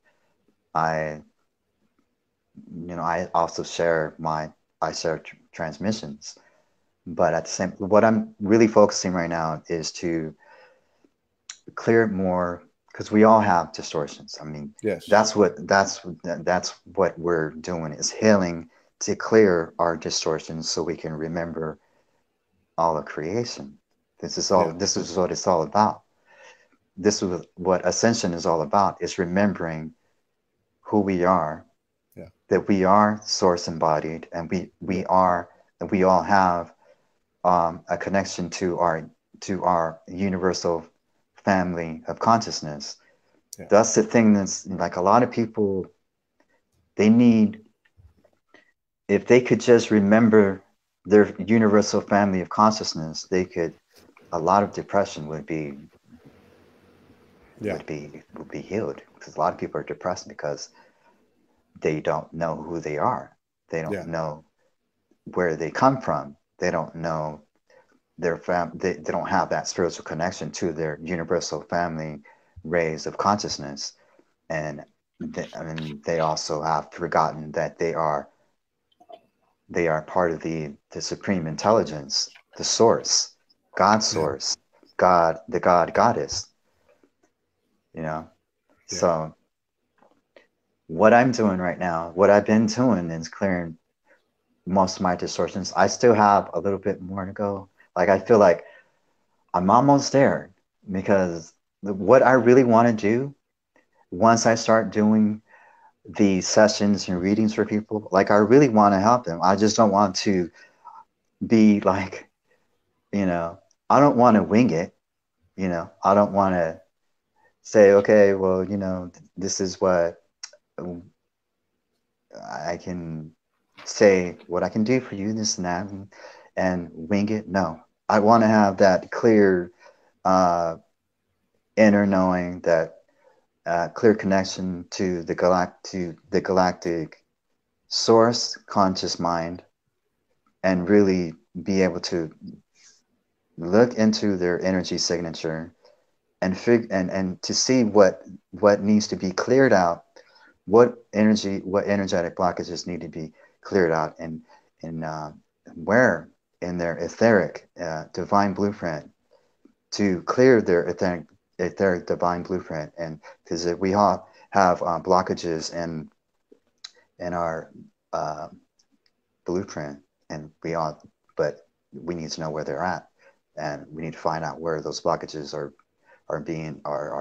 I also share transmissions. But at the same, what I'm really focusing right now is to clear more, because we all have distortions. I mean, yes, that's what we're doing, is healing to clear our distortions so we can remember all of creation. This is what it's all about. This is what Ascension is all about, is remembering who we are, that we are source embodied, and we all have a connection to our universal family of consciousness. That's the thing that's like, a lot of people, they need, if they could just remember their universal family of consciousness, a lot of depression would be would be healed. Because a lot of people are depressed because they don't know who they are. They don't know where they come from. They don't know their they don't have that spiritual connection to their universal family rays of consciousness. And they also have forgotten that they are part of the supreme intelligence, the source, God's source, God, the goddess, you know? Yeah. So what I'm doing right now, what I've been doing is clearing most of my distortions. I still have a little bit more to go. Like, I feel like I'm almost there, because what I really want to do once I start doing the sessions and readings for people, like, I really want to help them. I just don't want to be like, you know, I don't want to wing it. You know, I don't want to say, okay, well, you know, this is what I can say, what I can do for you, this and that, and wing it. No, I want to have that clear inner knowing, that clear connection to the galactic source conscious mind, and really be able to look into their energy signature and and to see what needs to be cleared out, what energetic blockages need to be cleared out, and where in their etheric divine blueprint to clear their etheric divine blueprint. And because we all have blockages in our blueprint, and but we need to know where they're at, and we need to find out where those blockages are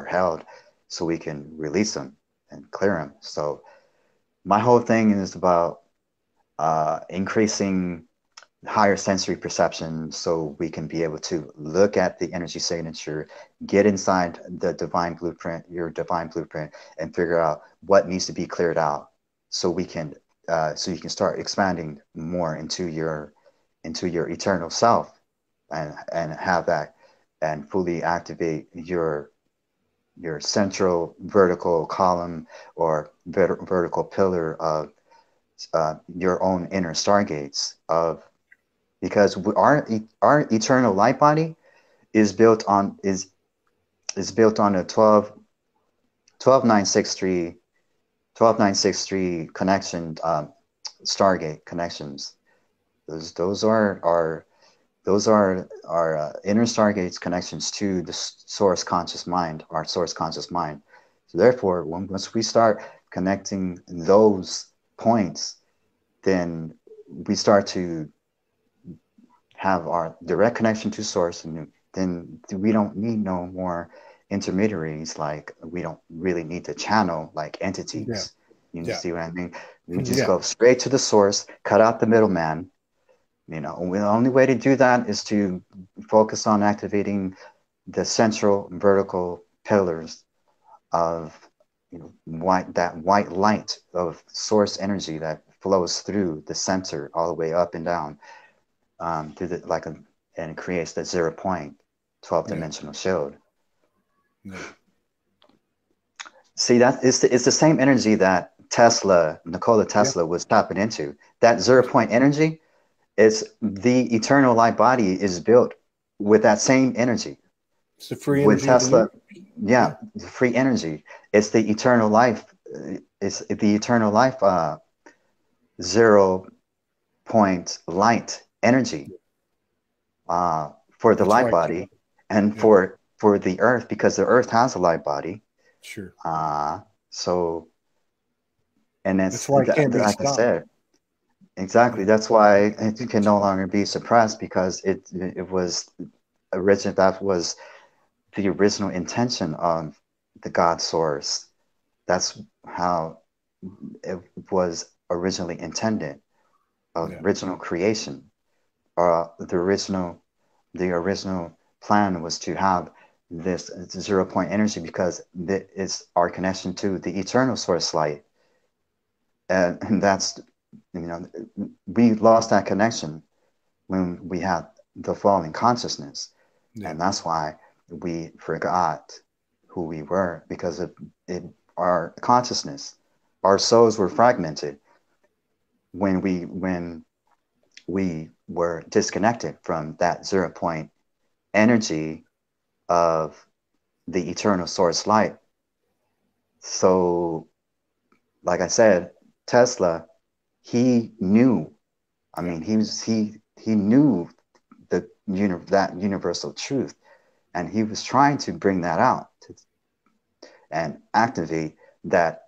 held, so we can release them and clear them. So my whole thing is about increasing higher sensory perception, so we can be able to look at the energy signature, get inside the divine blueprint, your divine blueprint, and figure out what needs to be cleared out, so we can so you can start expanding more into your eternal self, and have that, and fully activate your central vertical column or vertical pillar of your own inner stargates of, because our eternal light body is built on a 12963 connection, stargate connections. Those are our inner stargates connections to the source conscious mind, our source conscious mind. So therefore, once we start connecting those points, then we start to have our direct connection to source, and then we don't need no more intermediaries. Like, we don't really need to channel like entities. You see what I mean? We just go straight to the source, cut out the middleman. You know, the only way to do that is to focus on activating the central vertical pillars of, you know, that white light of source energy that flows through the center all the way up and down, through the and creates the 0 point 12-dimensional shield. See, that it's the same energy that Nikola Tesla was tapping into. That 0 point energy. It's the eternal light body is built with that same energy. It's the free with energy. Tesla, the free energy. It's the eternal life. It's the eternal life 0 point light energy for the light body, and for the earth, because the earth has a light body. Sure. So, and that's why it can't be like stopped. I said. Exactly. That's why it can no longer be suppressed, because it was original. That was the original intention of the God source. That's how it was originally intended. Original creation, the original plan was to have this 0 point energy, because it's our connection to the eternal source light, and that's. You know, we lost that connection when we had the fall in consciousness, and that's why we forgot who we were because of it, our consciousness. Our souls were fragmented when we were disconnected from that 0 point energy of the eternal source light. So, like I said, Tesla, he knew. I mean, he knew that universal truth, and he was trying to bring that out and activate that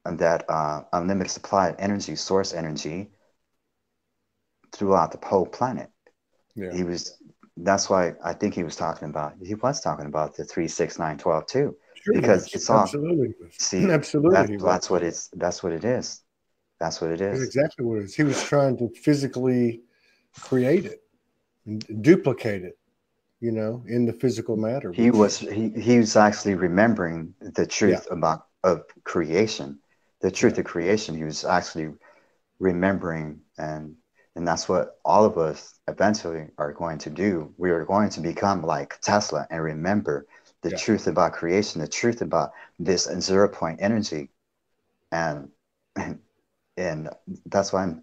unlimited supply of energy, source energy, throughout the whole planet. Yeah. That's why I think he was talking about the 3, 6, 9, 12 too. Sure, because it's all absolutely. see Absolutely. that's what it is. That's what it is. That's exactly what it is. He was trying to physically create it and duplicate it, you know, in the physical matter. He was actually remembering the truth of creation, the truth of creation. He was actually remembering, and that's what all of us eventually are going to do. We are going to become like Tesla and remember the truth about creation, the truth about this 0 point energy, and that's why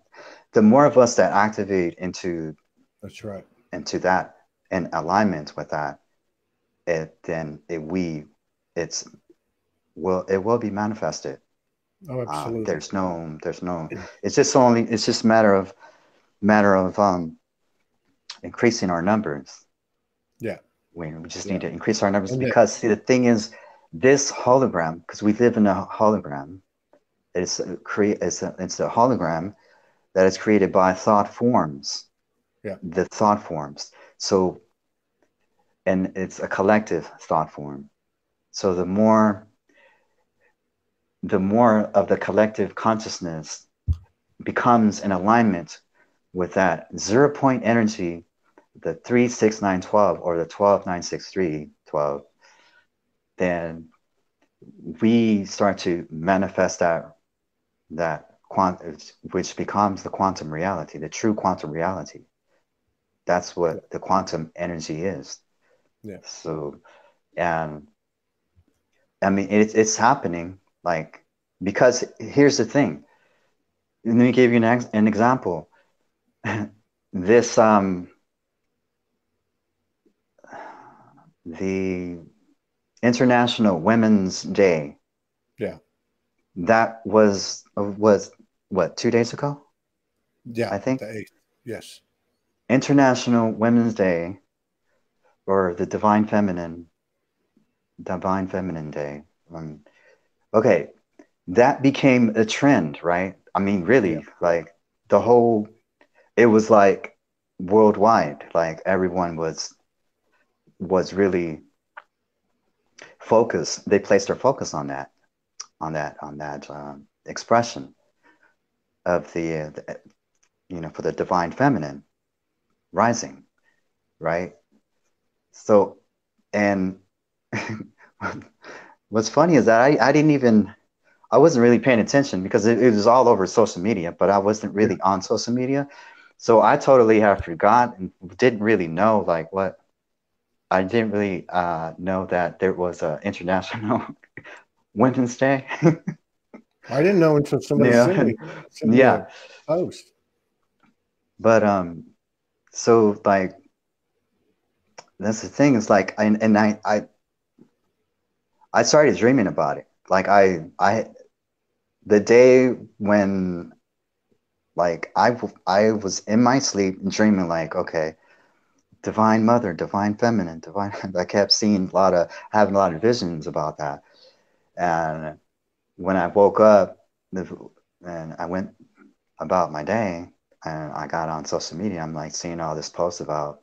the more of us that activate into that in alignment with that, it will be manifested. Oh, absolutely. There's no it's just a matter of increasing our numbers. Yeah. We just need to increase our numbers, because see, the thing is, this hologram, because we live in a hologram, it's a hologram that is created by thought forms. Yeah. The thought forms. So, and it's a collective thought form. So the more of the collective consciousness becomes in alignment with that 0 point energy, the 3, 6, 9, 12, or the 12, 9, 6, 3, 12, then we start to manifest that quantum, which becomes the quantum reality, the true quantum reality. That's what the quantum energy is. Yeah. So, and I mean, it's happening, like, because here's the thing. Let me give you an example. This the International Women's Day. Yeah. That was what, 2 days ago? Yeah. I think. The 8th. Yes. International Women's Day, or the Divine Feminine Day. Okay, that became a trend, right? I mean, really, like it was like worldwide. Like everyone was really focused. They placed their focus on that expression of the for the Divine Feminine rising, right? So, and what's funny is that I wasn't really paying attention, because it was all over social media, but I wasn't really on social media. So I totally have forgot and didn't really know I didn't really know that there was an International Women's Day. I didn't know until somebody sent me a post. But so like, that's the thing, is like, I started dreaming about it. Like the day when, like, I was in my sleep dreaming, like, okay, Divine Mother, Divine Feminine, Divine. I kept having a lot of visions about that. And when I woke up and I went about my day, and I got on social media, I'm like seeing all this posts about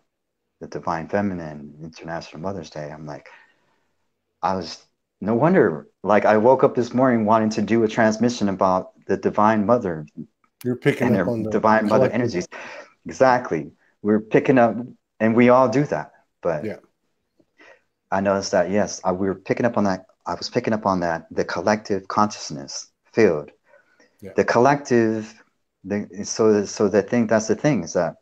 the Divine Feminine, International Mother's Day. I'm like, no wonder, like, I woke up this morning wanting to do a transmission about the Divine Mother. You're picking up on the Divine Mother energies. Exactly. We're picking up, and we all do that. But I noticed that, yes, we were picking up on that. I was picking up on that, the collective consciousness field. Yeah. The collective, so that's the thing, is that,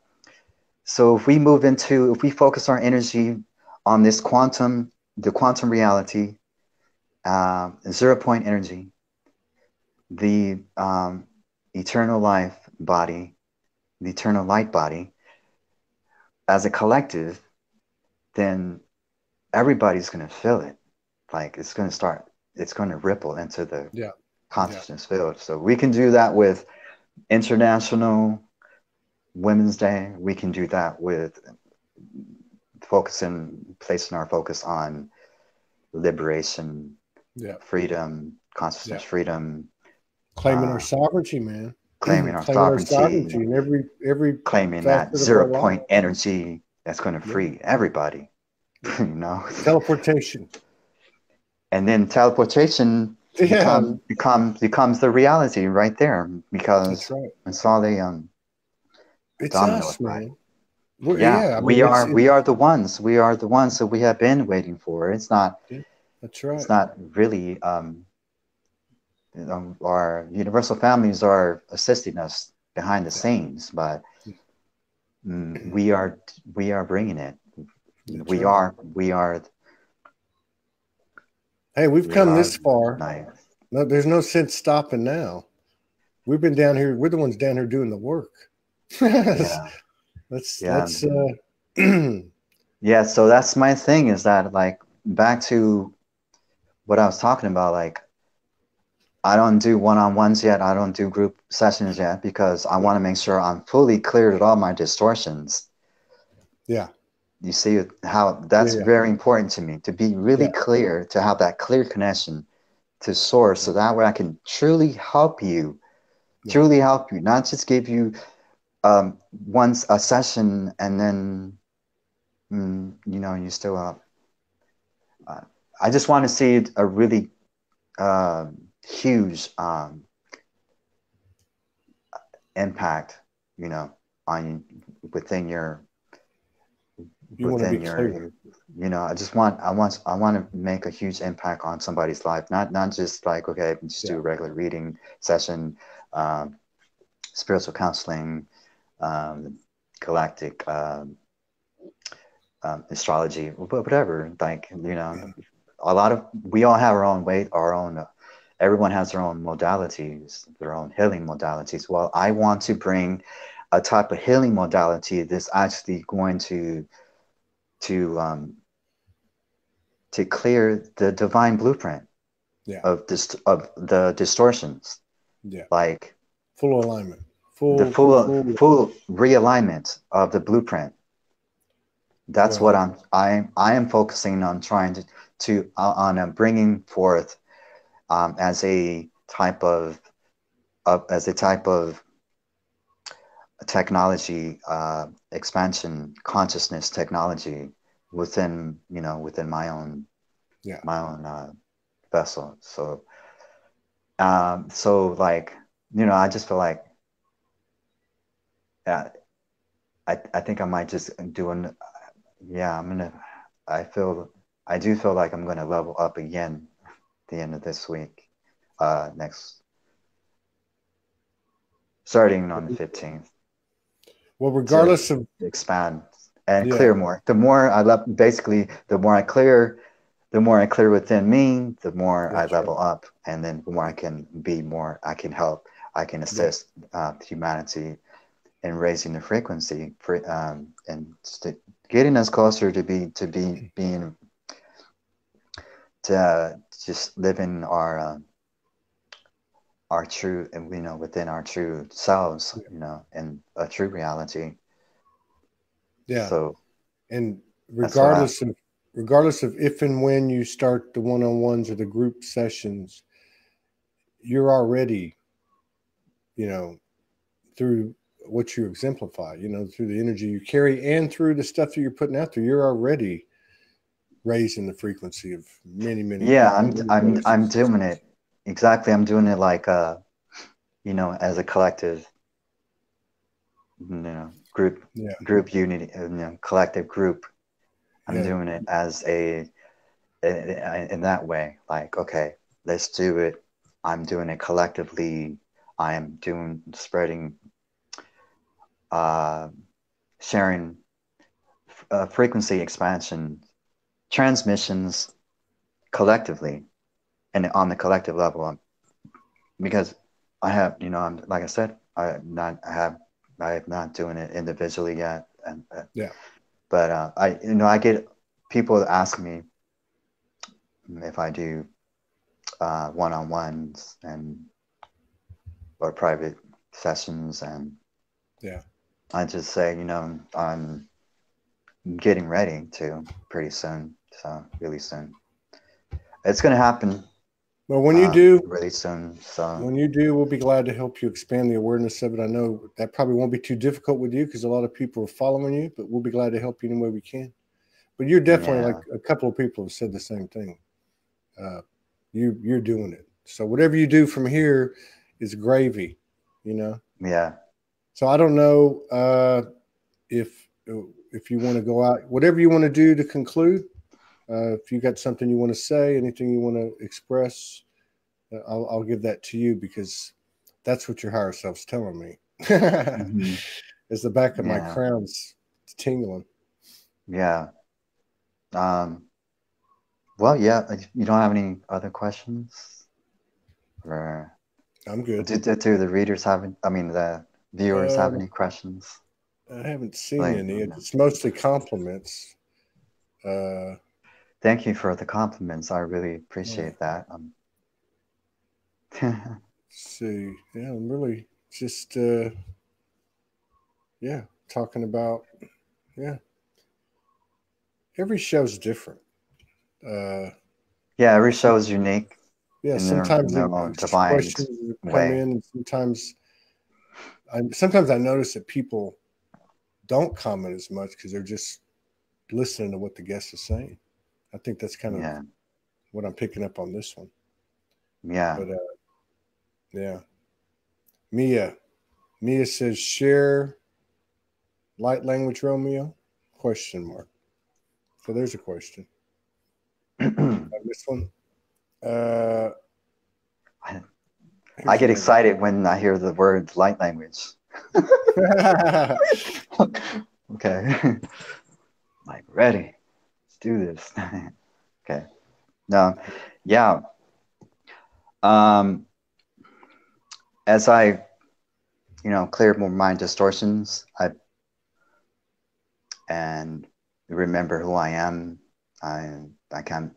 so if we focus our energy on this quantum the quantum reality, 0 point energy, the eternal life body, the eternal light body, as a collective, then everybody's going to feel it. Like it's going to ripple into the consciousness field. So we can do that with International Women's Day. We can do that with placing our focus on liberation, freedom, consciousness, freedom, claiming our sovereignty, man. Claiming our sovereignty, and every claiming that 0 point energy that's going to free everybody. You know, teleportation, and then teleportation becomes the reality right there, because it's all the it's domino us, effect. man. We are the ones that we have been waiting for. It's not. That's right. It's not really. Our universal families are assisting us behind the scenes, but we are bringing it. We are. Hey, we've come this far. No, there's no sense stopping now. We've been down here. We're the ones down here doing the work. Let's yeah. So that's my thing, is that, like, back to what I was talking about, like, I don't do one-on-ones yet. I don't do group sessions yet, because I want to make sure I'm fully cleared of all my distortions. Yeah. You see how that's very important to me, to be really clear, to have that clear connection to source, so that way I can truly help you, not just give you once a session and then, you know, you still up. I just want to see a really huge impact, you know, on within your, you know, I want to make a huge impact on somebody's life, not just like, okay, just do a regular reading session, spiritual counseling, galactic astrology, whatever, like, you know, we all have our own way, everyone has their own modalities, their own healing modalities. Well, I want to bring a type of healing modality that's actually going to clear the divine blueprint of the distortions. Like full alignment, full realignment of the blueprint. That's what I am focusing on, trying to bringing forth as a type of technology expansion, consciousness technology within my own vessel. So like, you know, I just feel like I think I might just do I do feel like I'm going to level up again at the end of this week, starting on the 15th. Well, regardless of expand and clear more. The more I the more I clear within me, the more I level up, and then the more I can be more, I can help, I can assist humanity in raising the frequency and getting us closer to just living our true, and you know, within our true selves, you know, and a true reality. So, and regardless of if and when you start the one-on-ones or the group sessions, you're already, you know, through what you exemplify, you know, through the energy you carry and through the stuff that you're putting out there, you're already raising the frequency of many I'm doing it. Exactly. I'm doing it like, you know, as a collective, you know, group unity, you know, collective group. I'm doing it as in that way. Like, okay, let's do it. I'm doing it collectively. I am spreading, sharing frequency expansion transmissions collectively and on the collective level, because I have, I'm, like I said, I'm not doing it individually yet, and Yeah. but I get people ask me if I do one-on-ones or private sessions, and Yeah. I just say, I'm getting ready to pretty soon, so really soon. It's going to happen. Well, when you do, really soon. So when you do, we'll be glad to help you expand the awareness of it. I know that probably won't be too difficult with you because a lot of people are following you, but we'll be glad to help you any way we can. But you're definitely, like a couple of people have said the same thing. You're doing it. So whatever you do from here is gravy, Yeah. So I don't know if you want to go out, whatever you want to do to conclude. If you got something you want to say, anything you want to express, I'll give that to you, because that's what your higher self's telling me. Mm-hmm. As the back of my crown's tingling. Yeah. Well, yeah. You don't have any other questions? Or I'm good. Do the readers the viewers have any questions? I haven't seen any. It's mostly compliments. Thank you for the compliments. I really appreciate that. Let's see. Yeah, I'm really just talking about every show's different. Every show is unique. Yeah, sometimes questions come in, and sometimes I notice that people don't comment as much because they're just listening to what the guest is saying. I think that's kind of what I'm picking up on this one. Yeah. But yeah. Mia says, share light language, Romeo? ? So there's a question. This one. I get excited when I hear the word light language. Okay. Like, ready. Let's do this. Okay. No. Yeah. As I, cleared more mind distortions, and remember who I am, I came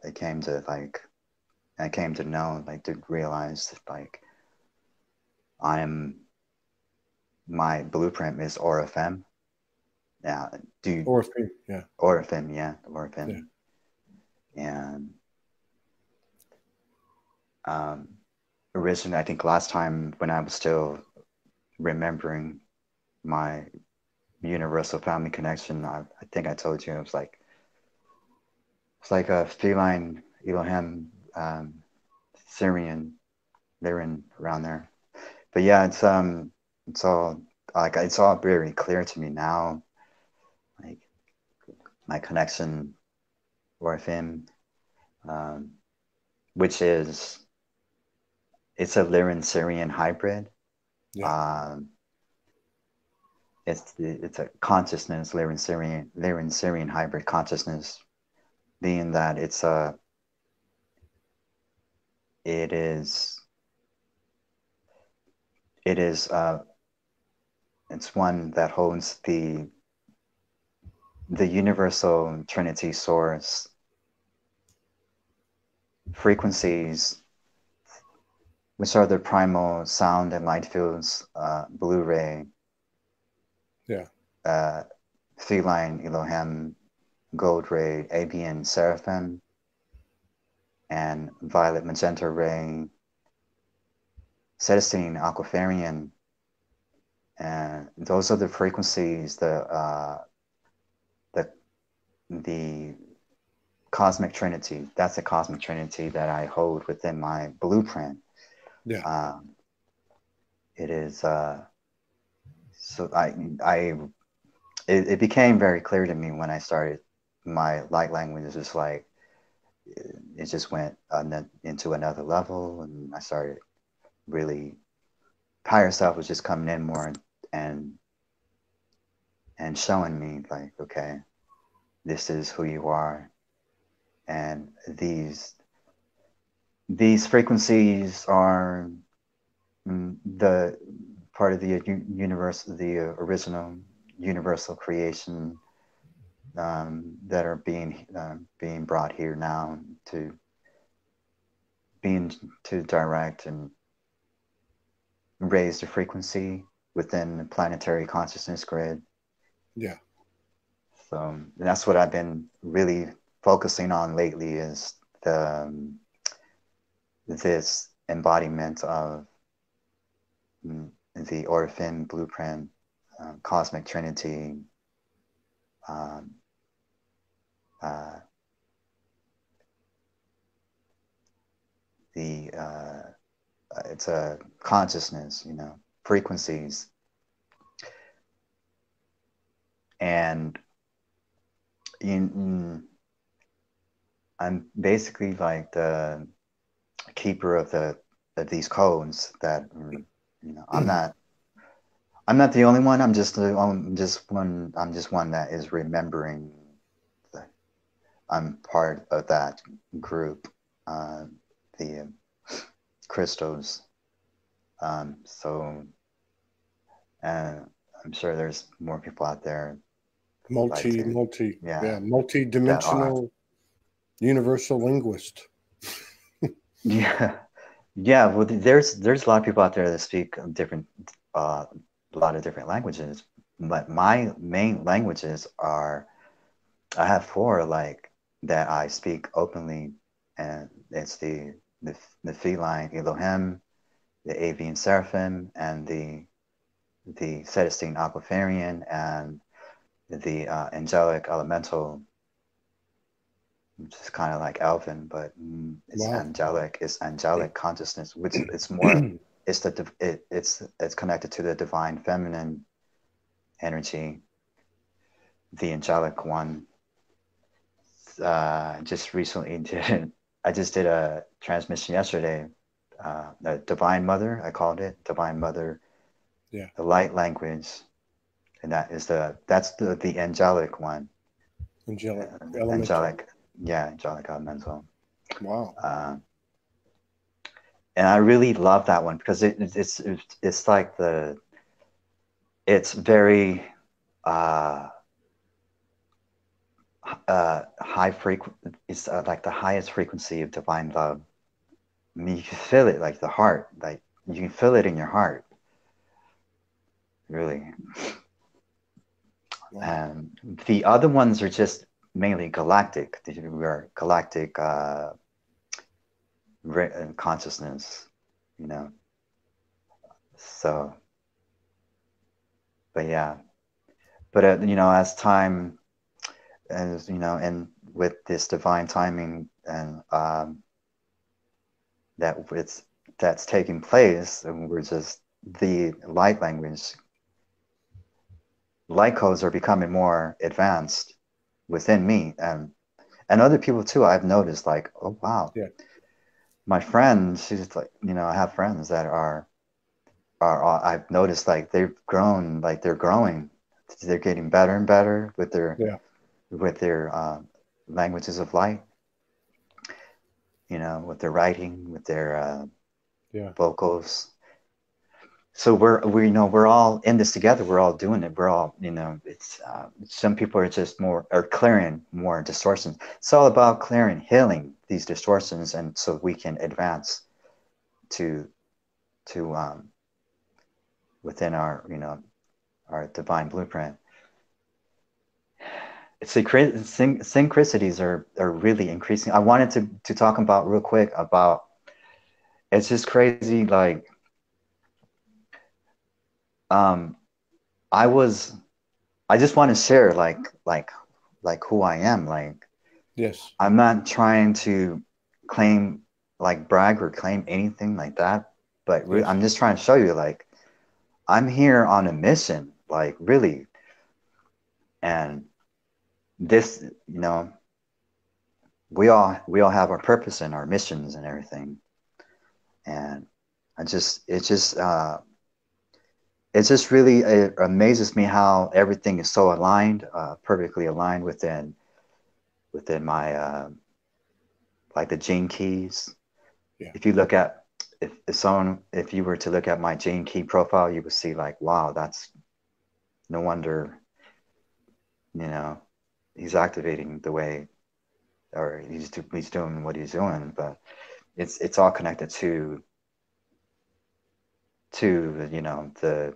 to know, to realize that, my blueprint is Oraphim. Yeah, Oraphim, yeah. Oraphim, yeah, Oraphim. Yeah. And originally, I think last time when I was still remembering my universal family connection, I think I told you it's like a feline Elohim, Syrian, Lyran around there. But yeah, it's all very clear to me now, like my connection with him, which is, it's a Lyran-Sirian hybrid. Yeah. It's a consciousness, Lyran-Sirian hybrid consciousness, being that it's one that holds the universal Trinity source frequencies, which are the primal sound and light fields, Blu-ray, feline Elohim, gold ray, Abian seraphim, and violet magenta ray, Celestine aquifarian. And those are the frequencies, the cosmic trinity. That's the cosmic trinity that I hold within my blueprint. Yeah. It is it became very clear to me when I started my light language. It's just like it just went into another level, and I started really, higher self was just coming in more and showing me, like, okay, this is who you are. And these frequencies are the part of the universe, the original universal creation, that are being brought here now to direct and raise the frequency within the planetary consciousness grid. Yeah. So that's what I've been really focusing on lately, is this embodiment of the Oraphim blueprint, cosmic trinity, it's a consciousness, frequencies. And I'm basically like the keeper of these codes that, I'm not the only one. I'm just one that is remembering that I'm part of that group, the Christos. So I'm sure there's more people out there. Multi-dimensional universal linguist. Yeah. Well, there's a lot of people out there that speak a lot of different languages, but my main languages I have 4 that I speak openly, and it's the feline Elohim, the avian seraphim, and the Celestine Aquifarian, and the angelic elemental, which is kind of like elven, but it's angelic. It's angelic consciousness, which it's more. It's connected to the divine feminine energy, the angelic one. Just recently I just did a transmission yesterday. The Divine Mother, I called it Divine Mother. Yeah. The light language, and that's the angelic one. Angelic elemental. Wow. And I really love that one because it's like it's very high frequency. It's like the highest frequency of divine love. I mean, you can feel it, like the heart, like you can feel it in your heart, really. Wow. And the other ones are just mainly galactic. We are galactic consciousness, So, but yeah, but as time, and with this divine timing and that's taking place, and we're just the light language. Light codes are becoming more advanced within me, and other people too. I've noticed, like, oh wow, yeah. My friend, she's like, I have friends that are I've noticed, like, they've grown, like they're growing, they're getting better and better with their languages of light, with their writing, with their vocals. So we're all in this together. We're all doing it. We're all, it's some people are just clearing more distortions. It's all about clearing, healing these distortions, and so we can advance to within our our divine blueprint. Synchronicities are really increasing. I wanted to talk about real quick about, it's just crazy, like, I just want to share like who I am. Like, yes, I'm not trying to claim, like, brag or claim anything like that, but I'm just trying to show you, like, I'm here on a mission, like, really. And this, we all have our purpose and our missions and everything. And it just really amazes me how everything is so aligned, perfectly aligned within my like the gene keys. Yeah. If you look at, if you were to look at my gene key profile, you would see like, wow, that's no wonder, you know, he's activating the way, or he's doing what he's doing. But it's all connected to you know, the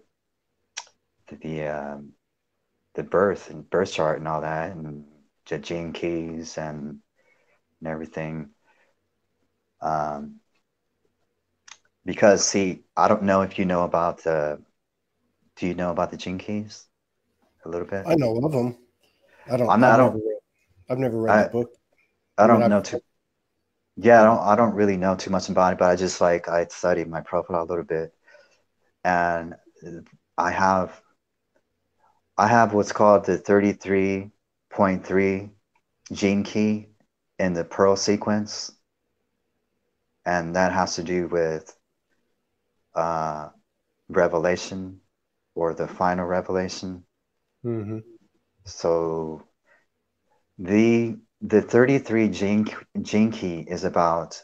birth chart and all that, and the gene keys and everything. Because see, I don't know if you know about do you know about the gene keys a little bit? I know of them. I've never read the book. I don't know too. Yeah, I don't really know too much about it, but I just like, I studied my profile a little bit, and I have what's called the 33.3 gene key in the Pearl sequence, and that has to do with revelation, or the final revelation. Mm-hmm. So the 33 gene key is about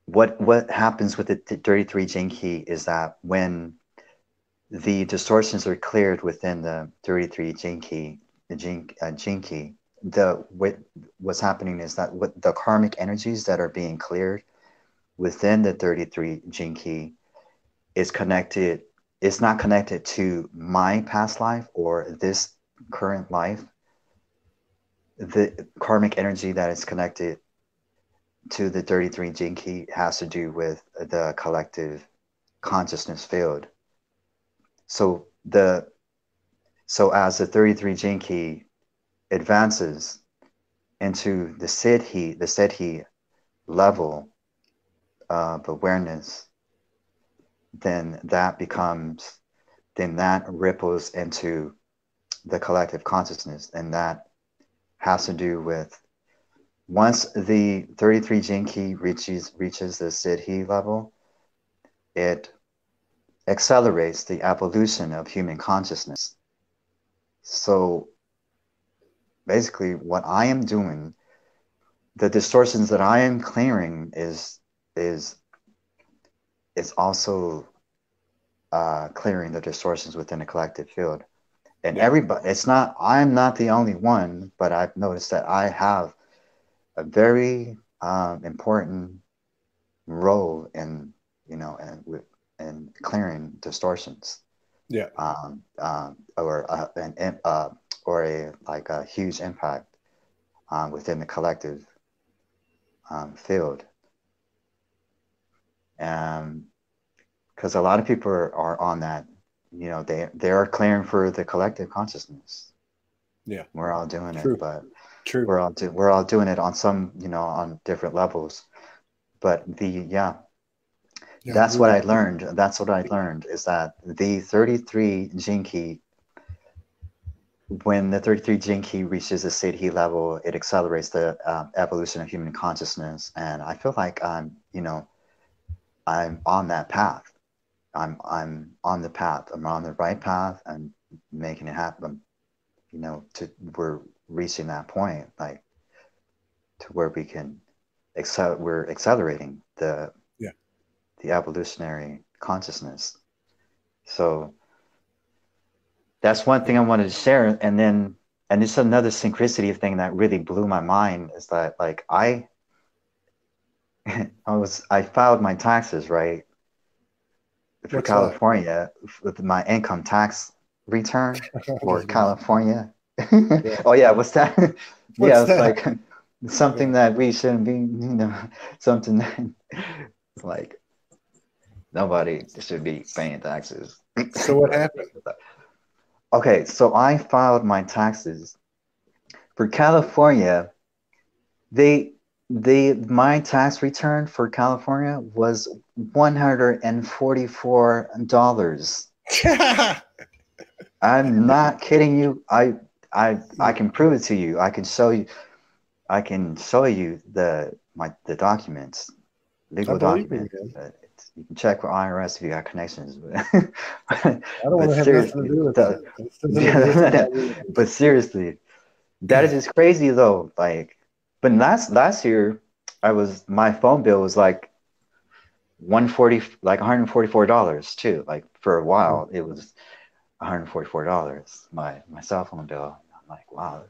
what happens with the 33 gene key is that when the distortions are cleared within the 33 gene key, what's happening is that what the karmic energies that are being cleared within the 33 gene key is connected. It's not connected to my past life or this current life. The karmic energy that is connected to the 33 gene key has to do with the collective consciousness field. So as the 33 gene key advances into the Siddhi level of awareness, then that ripples into the collective consciousness, and that has to do with, once the 33 gene key reaches the Siddhi level, it accelerates the evolution of human consciousness. So basically what I am doing, the distortions that I am clearing is also clearing the distortions within the collective field. And everybody, I'm not the only one, but I've noticed that I have a very important role in, you know, in clearing distortions. Yeah. Or a huge impact within the collective field. Because a lot of people are on that, you know, they are clearing for the collective consciousness. Yeah, we're all doing True. it, but True. we're all doing it on some, you know, on different levels. But that's what I learned. That's what I learned, is that the 33 gene key, when the 33 gene key reaches the Siddhi level, it accelerates the evolution of human consciousness. And I feel like I'm on that path. I'm on the path. I'm on the right path and making it happen. You know, we're reaching that point, like, to where we can we're accelerating the evolutionary consciousness. So that's one thing I wanted to share. And it's another synchronicity thing that really blew my mind, is that, like, I filed my taxes, right, for California, with my income tax return for California. Oh yeah, what's that? Yeah, it's like something that we shouldn't be, you know, something that, like, nobody should be paying taxes. So what happened? Okay, so I filed my taxes for California. My tax return for California was $144. I'm not kidding you. I can prove it to you. I can show you the documents, legal documents. You can check with IRS if you got connections. I don't want to have nothing to do with that. This doesn't exist. But seriously, that is just crazy though. Like, but last year, my phone bill was like $144 too. Like for a while, it was $144. My cell phone bill. I'm like, wow.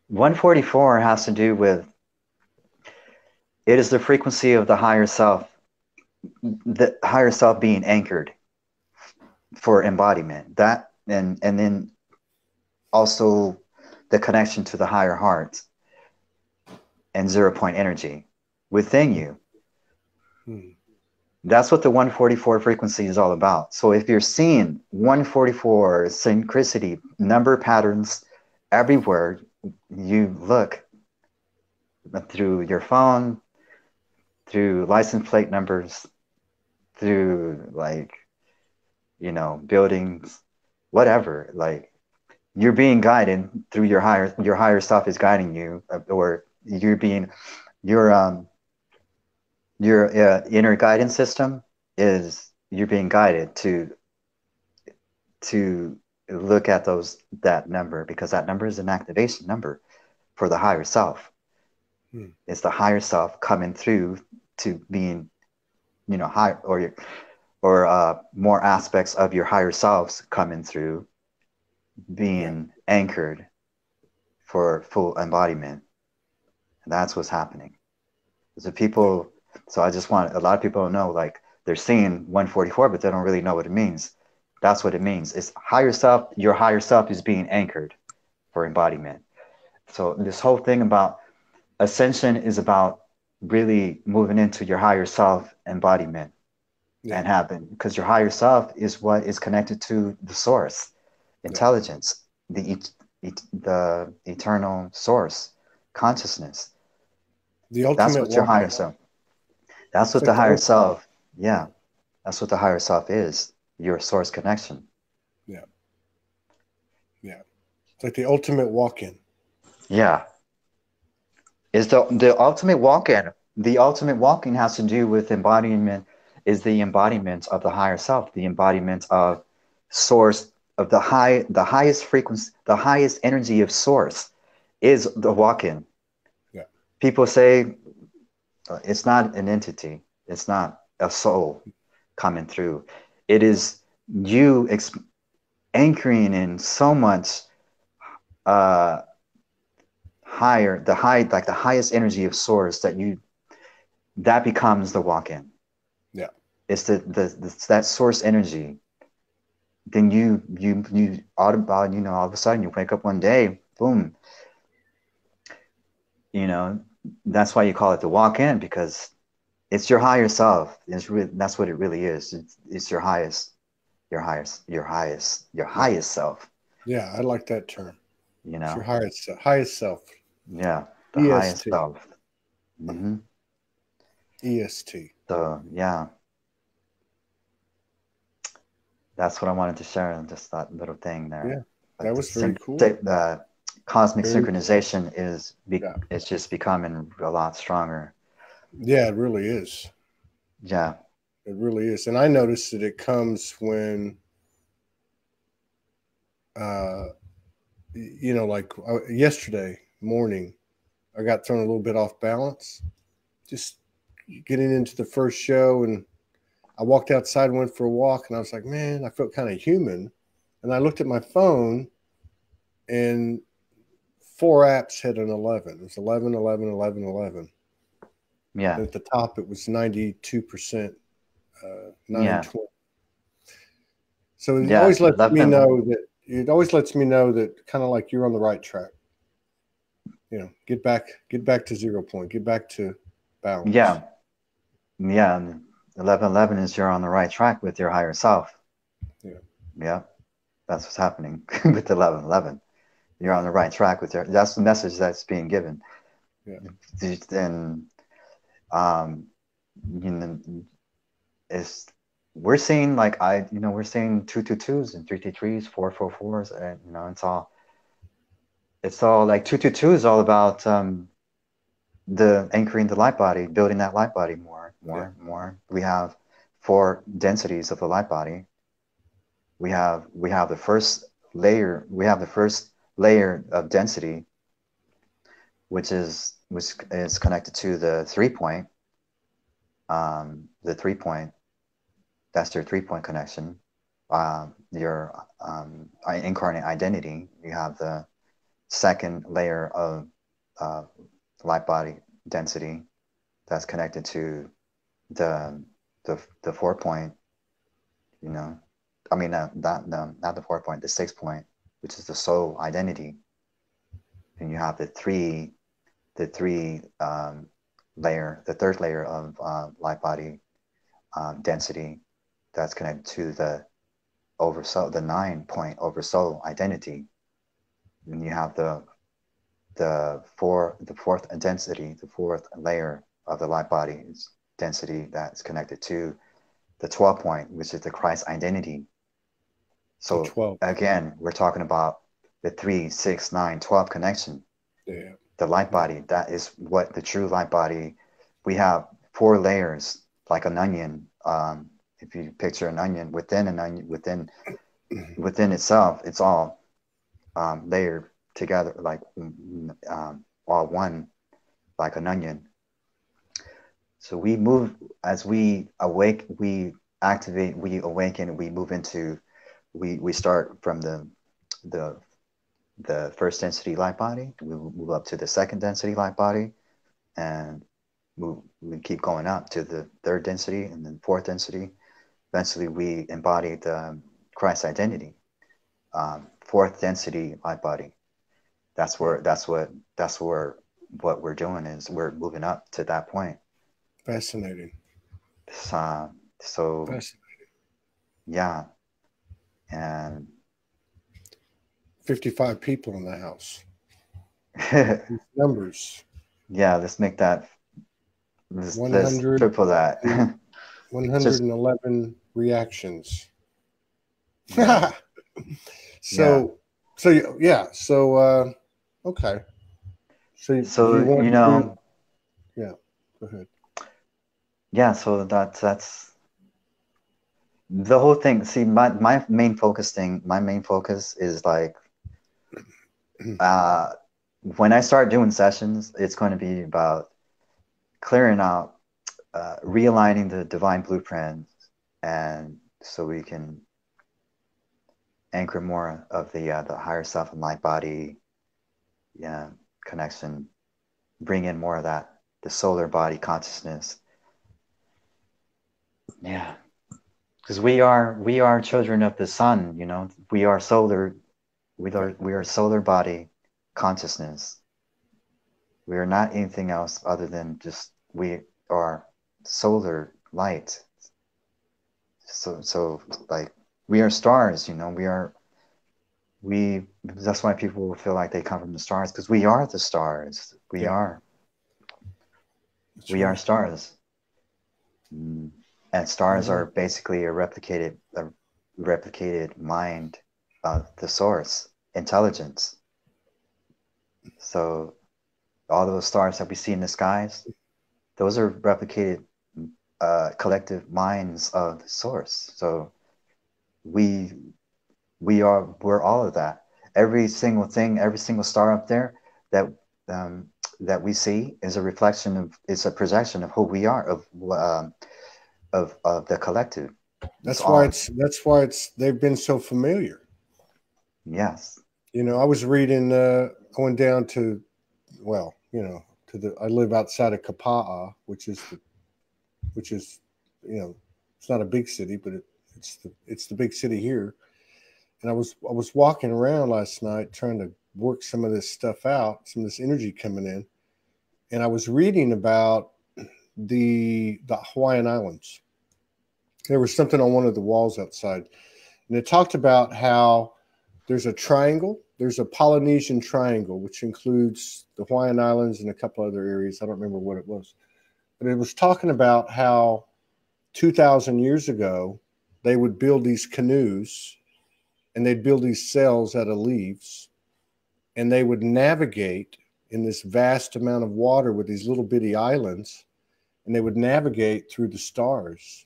144 has to do with, it is the frequency of the higher self being anchored for embodiment. That and then also the connection to the higher heart and 0 point energy within you. That's what the 144 frequency is all about. So if you're seeing 144 synchronicity number patterns everywhere you look, through your phone, through license plate numbers, through buildings, whatever, like you're being guided through your higher self is guiding you, or your inner guidance system is, you're being guided to look at that number, because that number is an activation number for the higher self. It's the higher self coming through to being, high, or more aspects of your higher selves coming through, being anchored for full embodiment. And that's what's happening. So I just want a lot of people to know, like, they're seeing 144, but they don't really know what it means. That's what it means. It's higher self. Your higher self is being anchored for embodiment. So this whole thing about ascension is about really moving into your higher self embodiment and happen, because your higher self is what is connected to the source, intelligence, the eternal source, consciousness. The ultimate. That's what your higher self. That's what the higher self. Yeah, that's what the higher self is. Your source connection. Yeah. It's like the ultimate walk-in. Yeah. Is the ultimate walk-in. The ultimate walk-in has to do with embodiment, is the embodiment of the higher self, the embodiment of source, of the highest frequency, the highest energy of source is the walk-in. Yeah. People say it's not an entity. It's not a soul coming through. It is you anchoring in so much higher, the highest energy of source that becomes the walk-in. Yeah. It's that source energy. Then you all of a sudden you wake up one day, boom. That's why you call it the walk-in, because it's your higher self. That's what it really is. It's your highest self. Yeah, I like that term. It's your highest self. Yeah, the highest self. Mm-hmm. EST. So yeah, that's what I wanted to share. Just that little thing there. Yeah, that was very cool. The cosmic synchronization is it's just becoming a lot stronger. Yeah, it really is. Yeah, it really is. And I noticed that it comes when, like yesterday morning, I got thrown a little bit off balance, just getting into the first show, and I walked outside, went for a walk, and I was like, man, I felt kind of human. And I looked at my phone, and 4 apps had an 11. It was 11, 11, 11, 11. Yeah. And at the top, it was 92%, 920. So it always lets me know that. It always lets me know that, kind of like, you're on the right track. Get back to 0 point, get back to balance. Yeah. 1111 is you're on the right track with your higher self. Yeah. That's what's happening with 1111. You're on the right track with that's the message that's being given. Yeah. And we're seeing we're seeing 222s and 333s, 444s, and it's all like 222 is all about the anchoring the light body, building that light body more. We have four densities of the light body, we have the first layer. We have the first layer of density, which is connected to the 3-point. The 3-point, that's your 3-point connection. Your incarnate identity. You have the second layer of light body density that's connected to the 4-point. You know, I mean, not the 4-point, the 6-point, which is the soul identity. And you have the third layer of light body density that's connected to the oversoul, the 9-point oversoul identity. And you have the fourth density, the fourth layer of the light body is density that's connected to the 12-point, which is the Christ identity. So again, we're talking about the 3, 6, 9, 12 connection. Yeah. The light body, that is what the true light body. We have 4 layers, like an onion. If you picture an onion, within itself, it's all layered together, like all one, like an onion. So we move as we awake, we activate, we awaken, we move into, we start from the first density light body, we move up to the second density light body, and we keep going up to the third density and then fourth density. Eventually we embody the Christ identity, fourth density light body. That's what we're doing is we're moving up to that point. Fascinating. So fascinating. Yeah. And 55 people in the house. Numbers. Yeah, let's make that. Let's triple that. 111 reactions. Yeah. Okay. Yeah, go ahead. Yeah, so that's the whole thing. See, my main focus is like, when I start doing sessions, it's going to be about clearing out, realigning the divine blueprint, and so we can anchor more of the higher self and light body, connection, bring in more of that, the solar body consciousness. Yeah, because we are children of the sun. You know, we are solar. We are solar body consciousness. We are not anything else other than just, we are solar light. So like, we are stars, you know, that's why people feel like they come from the stars, because we are the stars. We are stars. And stars are basically a replicated mind of the source, intelligence. So all those stars that we see in the skies, those are replicated collective minds of the source. So we're all of that. Every single thing, every single star up there that we see is a reflection of, it's a projection of who we are, of the collective. That's why they've been so familiar. Yes. You know, I was reading, going down to, well, you know, I live outside of Kapa'a, which is, you know, it's not a big city, but it's the big city here. And I was walking around last night trying to work some of this stuff out, some of this energy coming in. And I was reading about the Hawaiian Islands. There was something on one of the walls outside, and it talked about how there's a triangle. There's a Polynesian Triangle, which includes the Hawaiian Islands and a couple other areas. I don't remember what it was, but it was talking about how 2,000 years ago, they would build these canoes, and they'd build these sails out of leaves, and they would navigate in this vast amount of water with these little bitty islands, and they would navigate through the stars.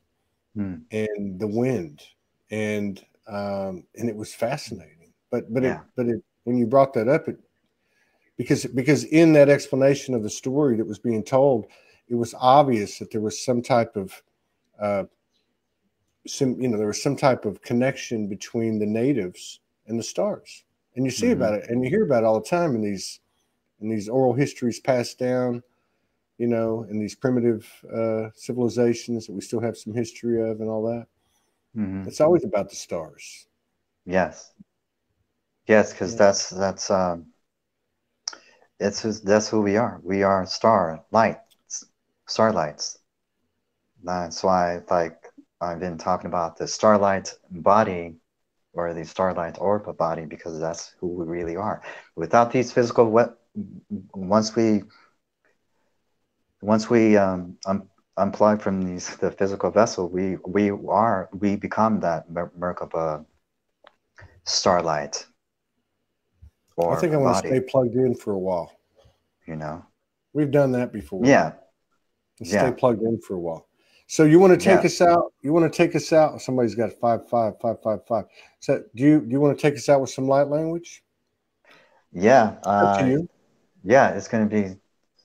and the wind, and it was fascinating. But when you brought that up, because in that explanation of the story that was being told, it was obvious that there was some type of there was some type of connection between the natives and the stars, and you see about it, and you hear about it all the time in these oral histories passed down, in these primitive civilizations that we still have some history of and all that. It's always about the stars. Yes, because that's who we are. We are starlights. That's why, like, I've been talking about the starlight body, or the starlight orb body, because that's who we really are. Without these physical, once we unplug from the physical vessel, we become that Merkaba starlight. I think I want to stay plugged in for a while. We've done that before. Yeah. Stay plugged in for a while. So you want to take us out? You want to take us out? Somebody's got 55555. So do you want to take us out with some light language? Yeah. Up to you. Yeah, it's going to be.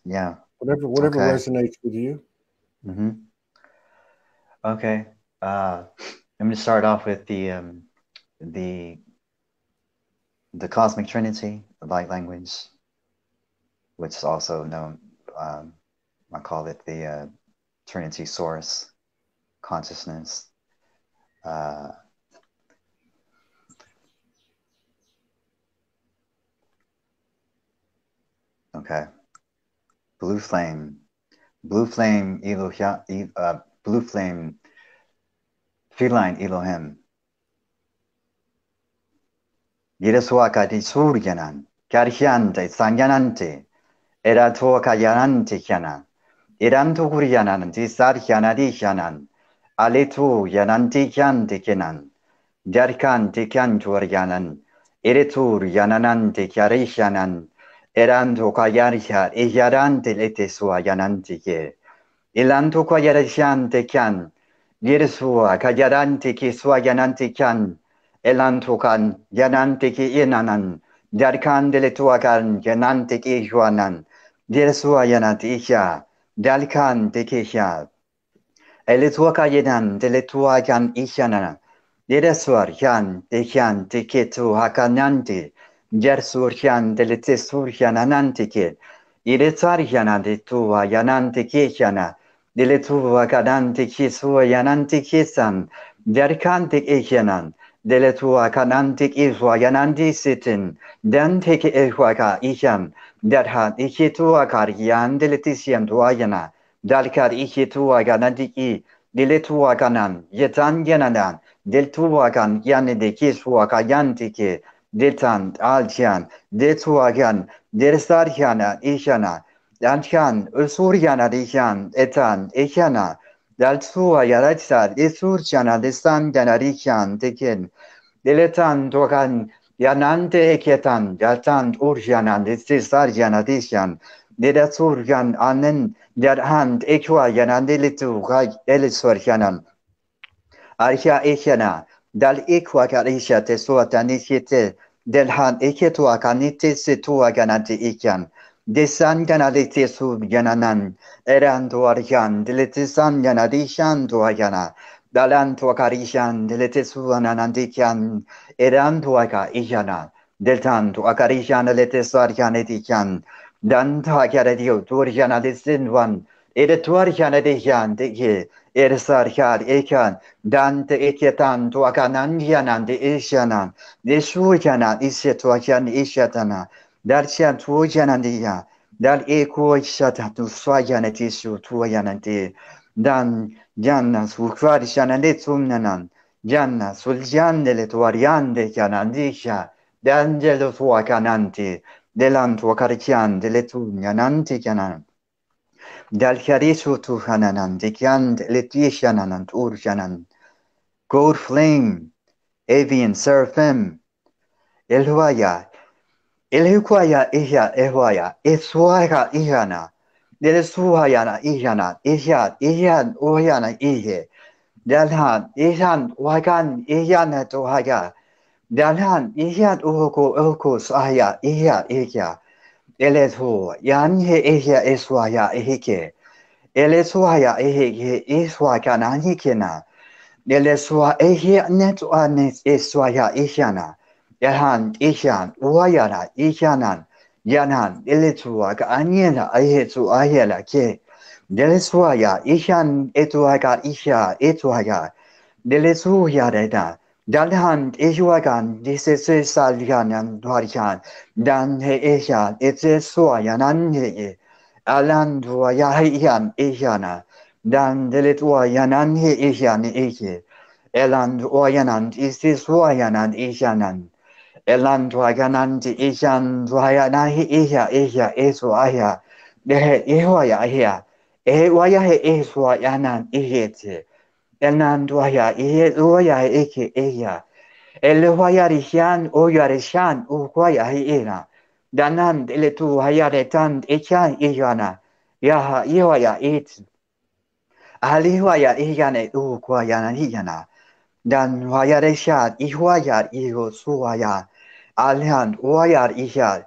Yeah. Whatever resonates with you. Okay. I'm going to start off with the Cosmic Trinity, the light language, which is also known. I call it the Trinity Source consciousness. Okay. Blue flame, feline Elohim. Yeresuakati suryanan, karhyante sanyanante, eratuaka yanante hyanan, erantu kuryanan, tisarhyanadi hyanan, aletu yananti hyante kenan, jarkante kyanturyanan, eretur yananante kyarihyanan, erantu kayarhya, ehyarante letesua yanante ke, elantu kayarhyante kyan, yeresua kayarante kisua yanante kyan, elantukan yanante ki inanan, darkan deletuakan yanante ki juanan, deresua yanante ihya, dalkan tekihya, eletuaka yanan deletuakan ihyanana, deresuar yan tekyan teketu hakanante, dersur yan deletesur yananante ke, iretar yanante tua yanante kihyana, deletua kanante kisua yanante kisan, darkan tekihyanan, deletua kanantik ihwa yanandi sitin, dantik ihwaka ihyan, darhat ihitua karyan deletisian tuayana, dalkar ihitua ganadiki, deletua kanan, yetan yananan, deltua kan yanedikiswa kayantike, detan aljan, detuagan, dersarjana ihyana, dalkan usuryana dihyan, etan ihyana, daltua yaratsar isurjana desan ganarikyan tekin, diletan tokan yanante eketan, yatan urjanan desar yanadisyan, didasurjan anen derhand ekwa yanandilitu gay eliswarjanan. Arya ekyana, dal ekwa karisha tesuatan ikyete, delhan eketua kanite situa ganati ikyan. Desan ganadite su yananan, eran tuarjan, dilitisan yanadishan tuayana. Dalan tuakarishan, dilitisuan anandikyan, eran tuaka ihyana, deltan tuakarishan litesarjan edikyan, dan tuakaradio turjana disinwan, edituarjan edikyan, diki, ersarjan ekyan, dan te ekyetan tuakanan yanan de isyanan, desuyanan isyetuakan isyatana, Darsian tuojanandia, dal eko shata swayanatisu tuoyananti, dan janna sukvarishananetsumnanan, janna suljandele tuariande canandisha, d'angelo tuacananti, delantuacarian delle tunyananti canan, dal chiarisu tuhananan, dikiand letishananant urjanan, gold flame, avian seraphim, elhuaya, Elhuaya ihya ehwaya, eswaya ihyana, delesuhayana ihyana, ihyan, ihyan, ohyana ihe, Dalhan, Ishan, Wagan, Iyana to Haga. Dalhan, Ishan Oko Saya, Iya, Eletu, Yan he Iya Eswaya Ehike. Eleswaya Ehike, Iswakana Hikena. Eleswa Ehia Netuanis Eswaya Ishana. Yahan, Ishan, Wayana, Ishanan. Yanan, Eletuaka, Aniela, Ahetu Ahela, Ke. Deleswaya, Ishan, Etuaga, Isha, Etuaga. Delesuya Reda. Dalhan, Iswagan, Disese Salyanan, Dwarjan. Dan He Esha, Eteswayan, Anhe. Alan Dwayahan, Ishana. Dan Deletwayanan, He Ishan, Eke. Elan Dwayanan, Isiswayanan, Ishanan. Elan Dwayanan, Ishan, Dwayana, Isha, Eswaya. Dehe, Ihwaya, here. Ehwaya, Eswayanan, Ihete. Enanduaya, Eloya, Eke, Eya. Eloya, Rishan, Oyarishan, Uquaya, Hiena. Danan, Eletu, Hayaretan, Echan, Ejana. Yaha, Yoya, it. Alihuaya, Ejane, Uquayana, Hiana. Dan Wayareshan, Ihuaya, Iho, Suaya. Alhan, Wayar, Ishad.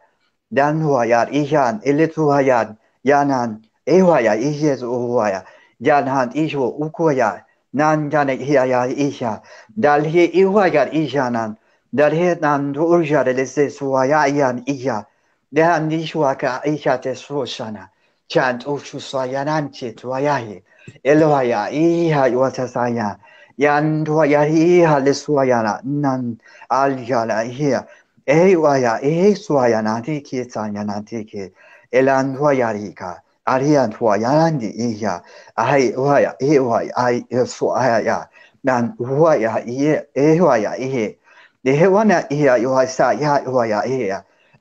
Dan Wayar, Ishan, Eletu Hayad, Yanan, Ewaya, Ishes, Uwaya. Janhan, Isho, Uquaya. Nan janek hiaya isha. Dal he iwagar ishanan. Dal he nan urja relese suaya iyan isha. Dan nishwaka isha te sushana. Chant ushu swayananche tuayahi. Eloaya iha yuatasaya. Yan tuayahi iha lesuayana. Nan aljala here. Ewaya swayana tiki sanyana tiki. Elan tuayarika. Arian tuayanandi iha. Ai waya e waya ai so aya nan waya e waya e de wana e yo sa ya waya e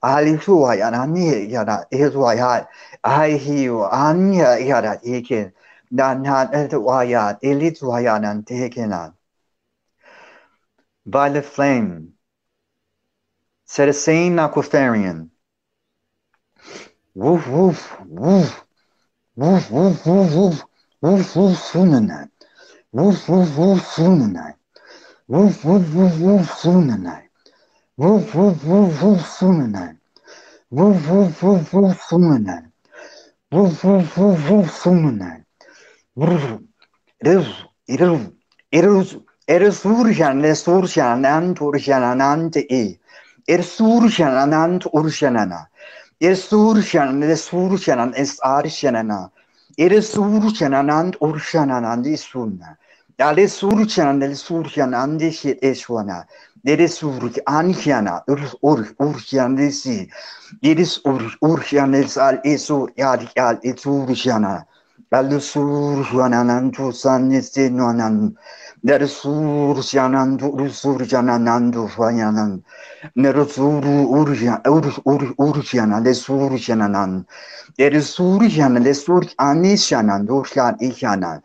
ali so waya na ni ya da e waya ai hi yo an ya da e ke nan han e waya e li waya nan te ke nan violet flame cetizen aquiferian woof woof woof woof woof woof woof woof woof sunana woof woof woof sunana woof woof woof woof sunana woof woof woof woof sunana woof woof woof woof sunana woof woof woof woof sunana surjanant urjananant e surjananant urjanana surjanan es arjanana surjananant urjananant sunna ale surjan del surjan andi shit eswana. There is anjana urjan desi. It is urjan is al esur yad al esurjana. Al surjananantu san istinonan. There is surjanantu ursurjananantu fayanan. Nerusuru urjana le surjananan. There is surjana le surj anishanan urjan ishana.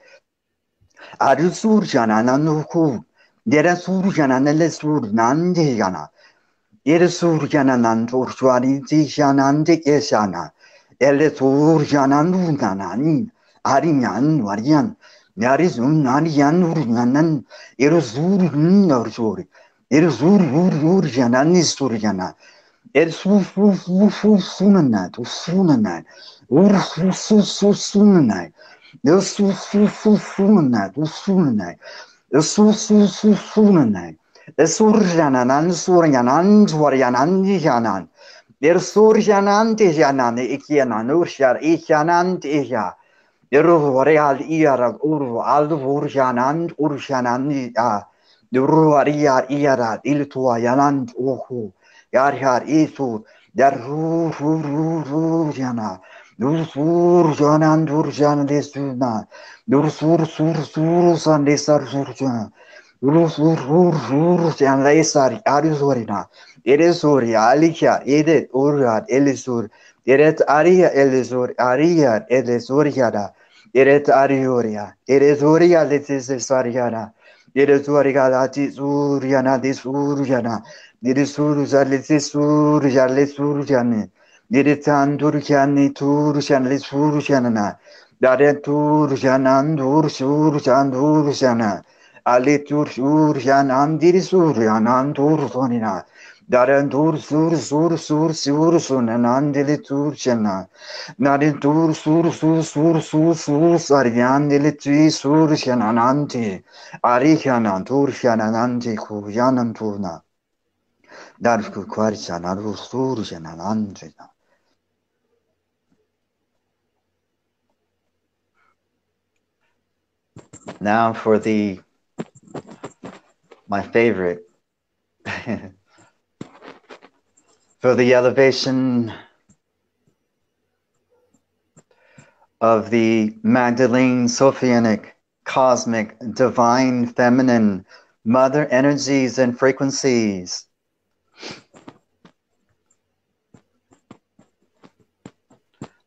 Aru surjana nanuku. Dera surjana nelle surnande yana. Ere surjana nantursuari tishanande esana. Elle surjana nunanani. Arian varian. Yarizun narian urnanan. Ere surjun norsuri. Ere surjana nisturjana. Ere sunanat. Sunanat. Sunanat. Sunanat. Sunanat. Sunanat. Surjanan, surjanan, surjanan, janan. Surjanan, janan, ikianan, urshar, ikianan, ija. Rureal iara, al urjanan, urjanan, ruariar iara, iltuayanan, uhu. Yarhar isu, der jana. Surjanan, durjan desuna. San desar surjan. Urjan lesar, arizorina. Eresori, alikia, edet, urad, elisur. Eret aria, elisur, aria, elesoriada. Eret arioria. Eresoria, letisariana. Eresoria, latisuriana, disurjana. Dirisurja, letisurja, lesurjane. Diritan durjani, turjan, lesurjana. Dareturjanan, dursurjan, durjana. Alitur Suryan Andiri Suryan Anturfonina. Darantur sur sur sur sur sun and andele turchana. Narintur sur sur sur sur sur sariandele tri surchananante. Arihanan turchananante kuyanantuna. Darku quarchanaru surchananante. Now for my favorite, for the elevation of the Magdalene Sophianic, cosmic, divine, feminine, mother energies and frequencies.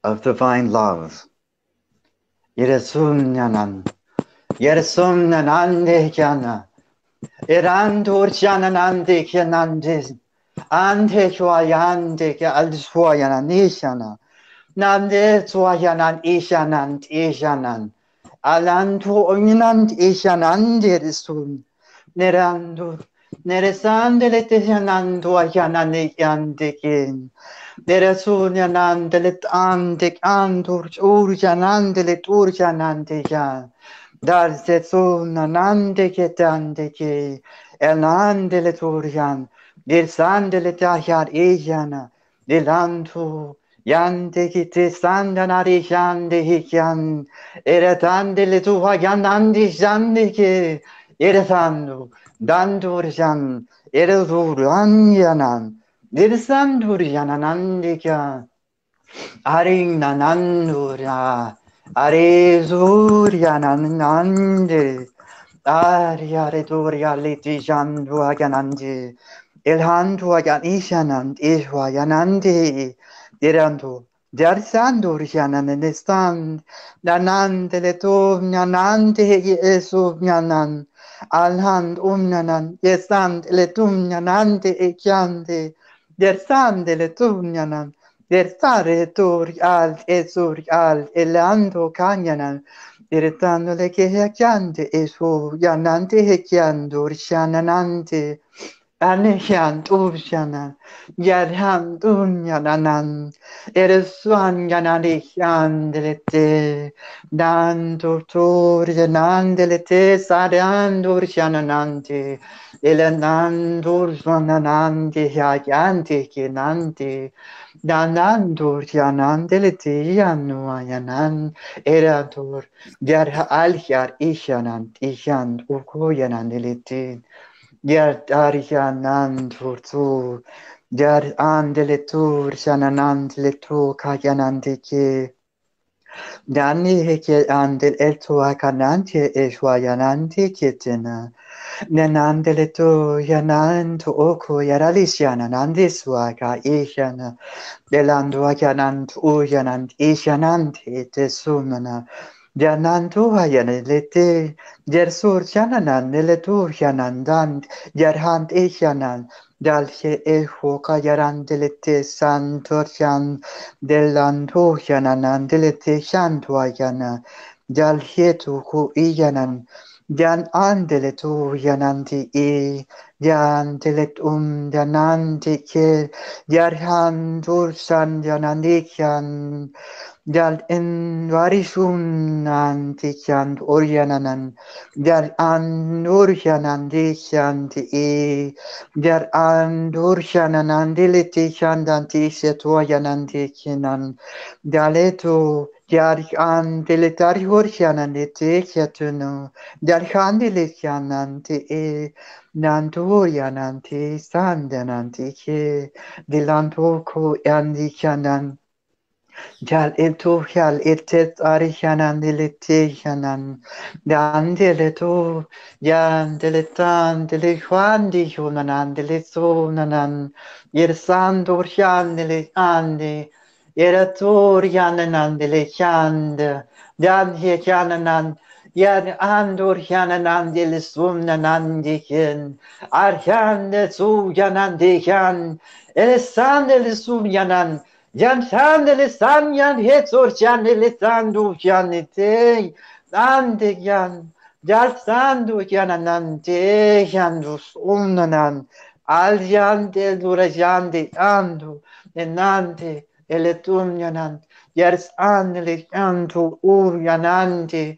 Of divine love. Yeresumnanan. Yeresumnanande kyana. Irandur chananande kyanandis. Ante chwayande ke aldiswayanan ishana. Nande chwayanan ishanant ishanan. Alantu ominant ishanan derisun. Nerandur. Neresandele teshanandu ayanane yandekin. Neresunyanandelet andek andur urjanandelet urjanandeja. Darzetsunanandeke tandeke. Elandelet urjan. Dirsandelet ahyar ejana. Dilantu. Yandeki tesandanari jandehikyan. Eretandelet uhayanandi jandeke. Eretandu. Dandurjan. Erezuranyanan. Dirsanduryana Arinanandura Arezuryananande Aryareduria litijanduaganandi Ilhanduaganishanand Ishwayanandi Dirandu Darsanduryanananestand Nanandeletumyanande Esuvyanan Alhand umnanan Yesand letumyanande ekyande Der sandele tunyanan, der sare torial esurial elando kanyanan, der tandole ke hekyande esu yanante hekyando rishananante, anehyant urshanan, yarhan tunyanan, eresuan yananekyandelete, dantor yanandelete sarandur shananante, Elenandur svananande hyayante kinante danandur yanandelete yanuayanan eradur der alhyar ishanant ishant ukoyanandelete der daryanand furtu der andeletur shananand letu kayanandeke Dani heke andel etua kanante eswayanante ketena Nanandele to yanan to oko yaralisiana nandiswa ka ishana delandua yanan to yanan ishanante te sunana Janantu hayanelete jersur chananan neletu yanandant jarhant ishanan dalche eho kayaran delete santorchan delantu yananan delete shantuayana dalhetu ku iyanan Jan andeletu yananti jan telet jananti ke jarhan dursan janandikan Jal in varishun antikyant oryananan Jar an uryanandikyanti Jar an ursyananandilitikandanti setuayanandikinan Jaletu Jar an diletari ursyananditikyatunu Jar handilityananti nanturyananti sandanantike Dilantuku yandikyanan Jal etuhyal etet arihanan diletihanan dandeletu yan deletan delehwan dihunanan delesunanan yersan duryan delehandi yeratur yananan delehand dan hekananan yan andur yananan delesumnanan dikin arhan de su yanan dikan elesan delesum yanan Jan sandele sanyan hetsor chanele sandu chanete ande yan Jalsando yananante yandus umnanan alyante durajande ando enante eletumyanan yers andele yantu uryanante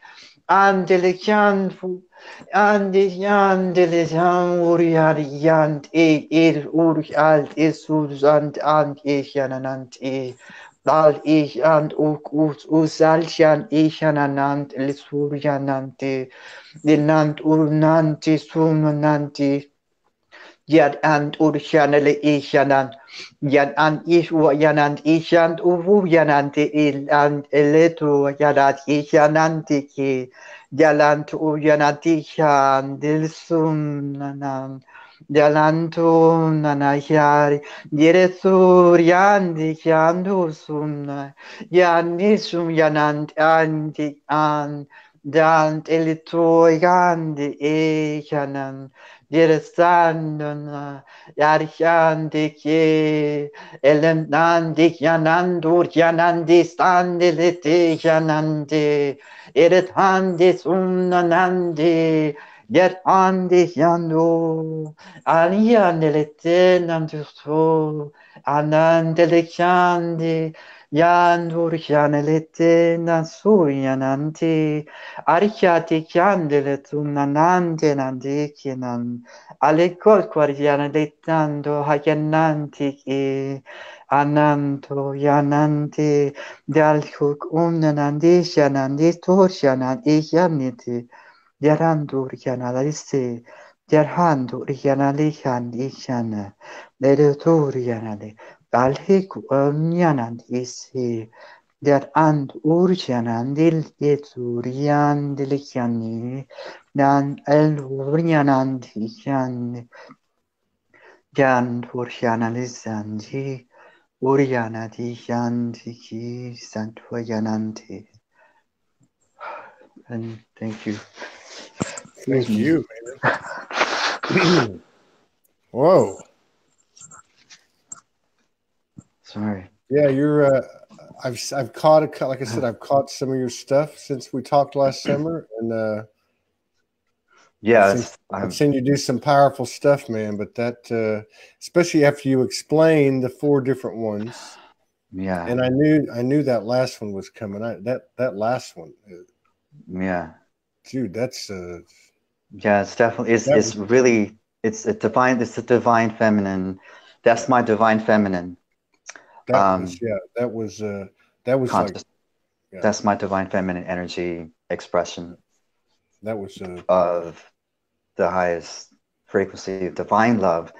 andele yanfu ande yandele yan uryar yant il uryalt isuzant and yananante Dal ich and usalchan ich ananant lisurianante Dinant urnanti sunananti yad and urshanele ishanan yad an ishwa yanant ishant uvu yananti il and eletro yadat ishananti ki yalant uryanati shan dilsunanan Yalanto nanayari diretur yandi yandu sumna yanisum yanant andi an Dant elito yandi echanan direstandana yarchandi ke elendandi yanandur yanandi standelete yanandi eretandi sumnanandi yet andi yando aliandelete nandusto anandelechandi yandur yanelete nasuyananti Aricchiati chiandele tu nanante nandichinan, alle col quariana dettando hagiananti che ananto yananti, dal hook unanandishanan distorsianan ichianiti, diarandurianaliste, diarhandurianalihan leduturianali, al hic unyanandisi. Der and urjanandil yetsuriandilikiani dan el urianandikiani dan urjanalizandi urianadikandiki santuayananti. And thank you. Thank you, man. Whoa. Sorry. Yeah, you're. I've caught like I said, I've caught some of your stuff since we talked last summer, and yeah, I've seen you do some powerful stuff, man. But that, especially after you explain the 4 different ones, yeah, and I knew that last one was coming. That last one, yeah, dude, that's yeah. It's definitely it's really it's a divine. It's the divine feminine. That's my divine feminine. That was like that's my divine feminine energy expression. That was of the highest frequency of divine love,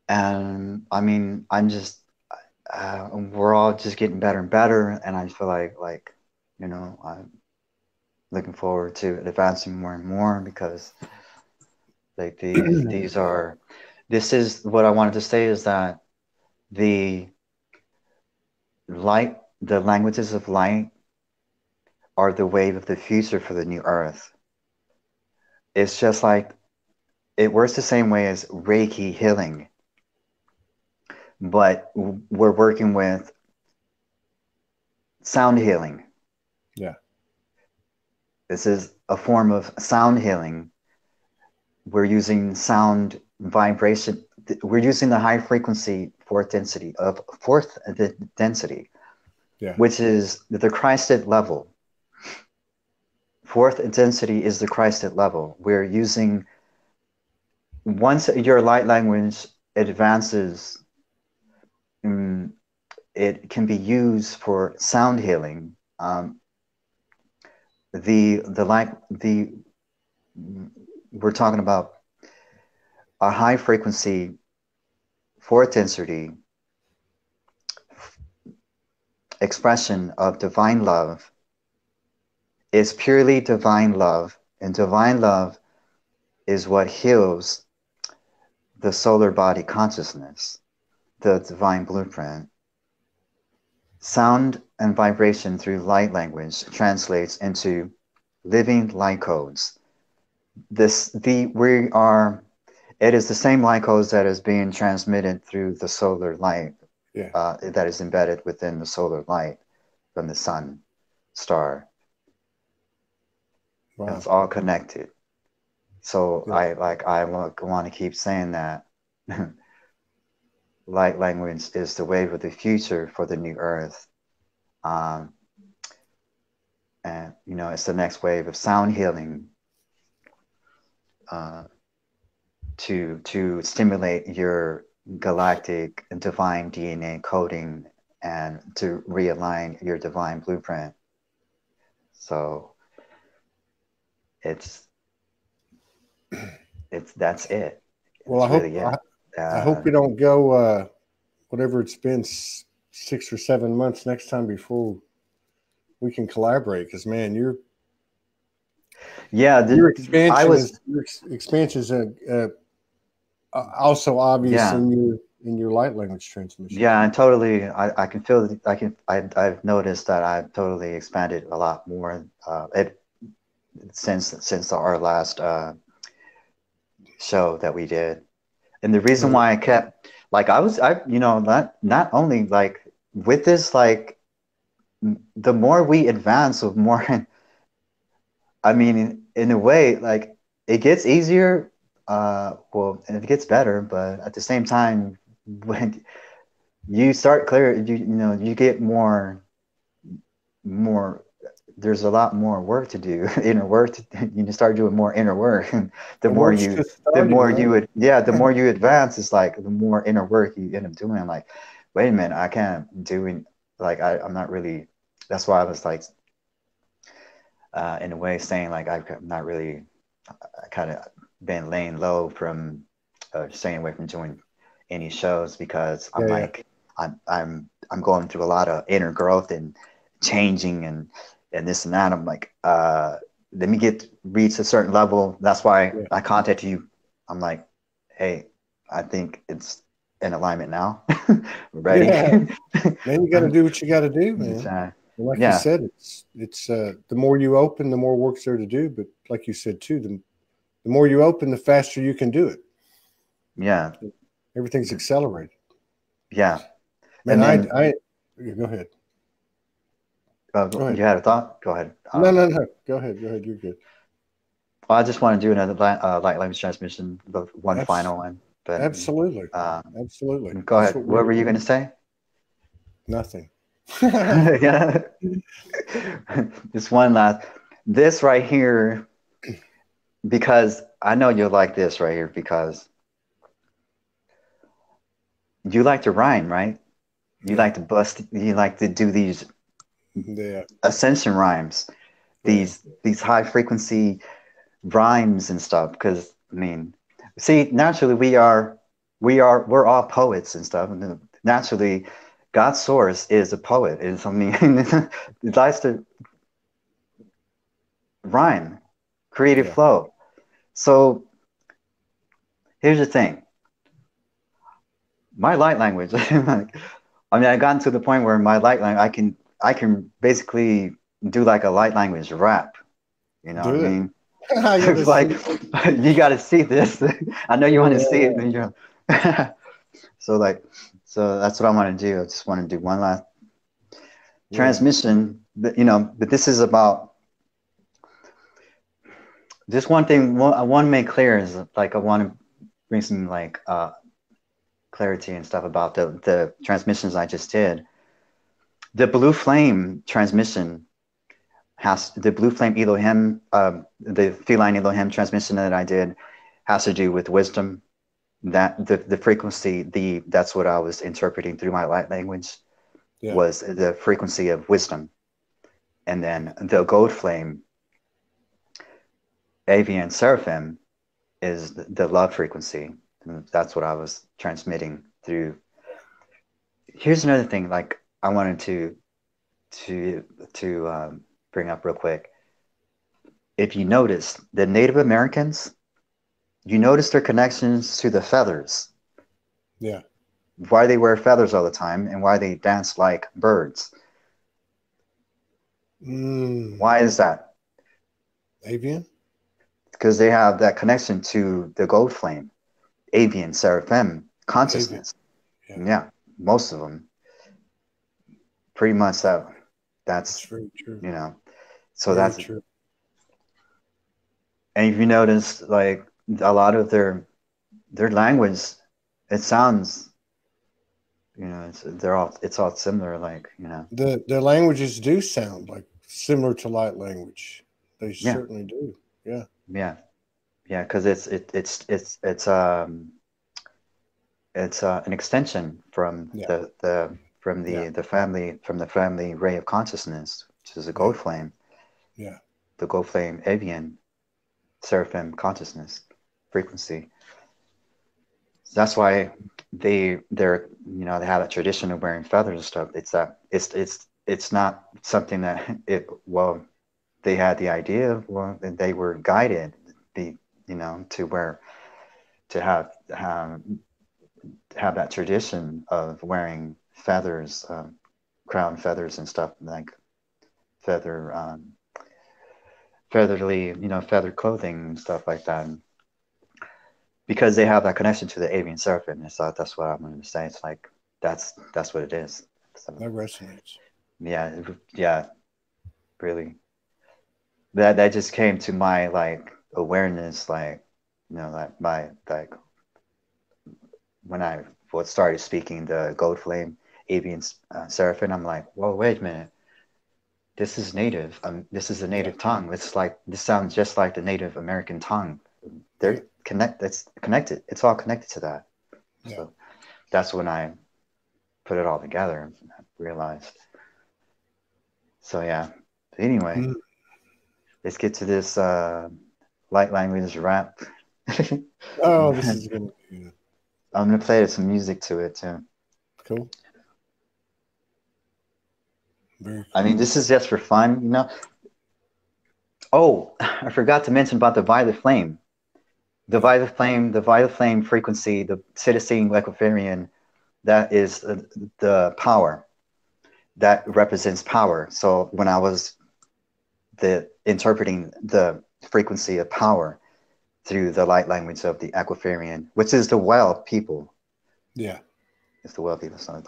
and I mean, I'm just we're all just getting better and better, and I feel like you know, I'm looking forward to advancing more and more because like this is what I wanted to say is that the languages of light are the wave of the future for the new earth. It's just like it works the same way as Reiki healing, but we're working with sound healing. Yeah. This is a form of sound healing. We're using sound vibration. We're using the high frequency fourth density, which is the Christed level. Fourth density is the Christed level. We're using, once your light language advances, it can be used for sound healing. We're talking about a high frequency fourth density expression of divine love is purely divine love, and divine love is what heals the solar body consciousness, the divine blueprint. Sound and vibration through light language translates into living light codes. It is the same light codes that is being transmitted through the solar light, that is embedded within the solar light from the sun star. Wow. It's all connected. So Yeah. I want to keep saying that light language is the wave of the future for the new earth. And you know, it's the next wave of sound healing to stimulate your galactic and divine DNA coding and to realign your divine blueprint. So that's it. Well, I hope we don't go whatever it's been 6 or 7 months next time before we can collaborate. Because man, your expansion is also obvious in your light language transmission. Yeah, and totally. I can feel that. I've noticed that I've totally expanded a lot more. Since our last show that we did, and the reason why I kept not only like with this, like the more we advance, the more I mean, in a way, like it gets easier. Well, and it gets better, but at the same time, when you start clear, you get more. There's a lot more work to do, inner work. You start doing more inner work. The more you advance, it's like the more inner work you end up doing. I'm like, wait a minute, I can't do like I'm not really. That's why I was like, in a way, saying like I'm not really. I kind of been laying low from staying away from doing any shows because I'm going through a lot of inner growth and changing and this and that. I'm like, let me reach a certain level. That's why I contacted you. I'm like, hey, I think it's in alignment now. We're ready. Yeah. Man, you got to do what you got to do, man. Like you said, it's the more you open, the more work's there to do. But like you said too, the more you open, the faster you can do it. Yeah. Everything's accelerated. Yeah. Man, go ahead. Go ahead. You had a thought? Go ahead. No. Go ahead. You're good. Well, I just want to do another light language transmission, final one. But absolutely. Absolutely. Go ahead. What were you going to say? Nothing. Yeah. Just one last. This right here, because I know you'll like this right here, because you like to rhyme, right? You like to bust. You like to do these ascension rhymes, these high frequency rhymes and stuff. Because I mean, see, naturally we're all poets and stuff. And naturally, God's source is a poet. Is it likes to rhyme, creative flow. So here's the thing. My light language. I've gotten to the point where my light language, I can basically do like a light language rap. You know what I mean? It's like you got to see this. I know you want to see it. So that's what I want to do. I just want to do one last transmission. But this is about just one thing. I want to make clear is like I want to bring some like clarity and stuff about the transmissions I just did. The blue flame transmission the blue flame Elohim, the feline Elohim transmission that I did has to do with wisdom. That the frequency, that's what I was interpreting through my light language was the frequency of wisdom. And then the gold flame, Avian Seraphim, is the love frequency. And that's what I was transmitting through. Here's another thing, like I wanted to bring up real quick. If you notice, the Native Americans, you notice their connections to the feathers. Yeah. Why they wear feathers all the time and why they dance like birds. Why is that? Avian? Because they have that connection to the gold flame, Avian, Seraphim, consciousness. Yeah, most of them. Pretty much that's very true. So very true. And if you notice, like a lot of their language, it sounds, you know, it's all similar, like, you know. Their languages do sound like similar to light language. They certainly do. Yeah. Yeah. Yeah, because it's an extension from the family ray of consciousness, which is a gold flame. Yeah. The gold flame avian seraphim consciousness frequency. So that's why they're you know, they have that tradition of wearing feathers and stuff. It's not something that they had the idea, and they were guided, you know, to have that tradition of wearing feathers, crown feathers and stuff, like feathered clothing and stuff like that, because they have that connection to the avian seraphim. So that's what I'm going to say. It's like that's what it is. So, that resonates. Yeah, really. That just came to my like awareness, like, you know, like when I started speaking the gold flame avian seraphim. I'm like, whoa, wait a minute. This is native. This is a native tongue. It's like, this sounds just like the Native American tongue. It's connected. It's all connected to that. Yeah. So that's when I put it all together and I realized. So yeah. Anyway, let's get to this light language rap. Oh, this is gonna be good. I'm gonna play some music to it too. Cool. Very cool. I mean, this is just for fun, you know. Oh, I forgot to mention about the violet flame. The violet flame frequency, the citizen Equifarian, that is the power. That represents power. So when I was interpreting the frequency of power through the light language of the Equifarian, which is the well people. Yeah. It's the well people. So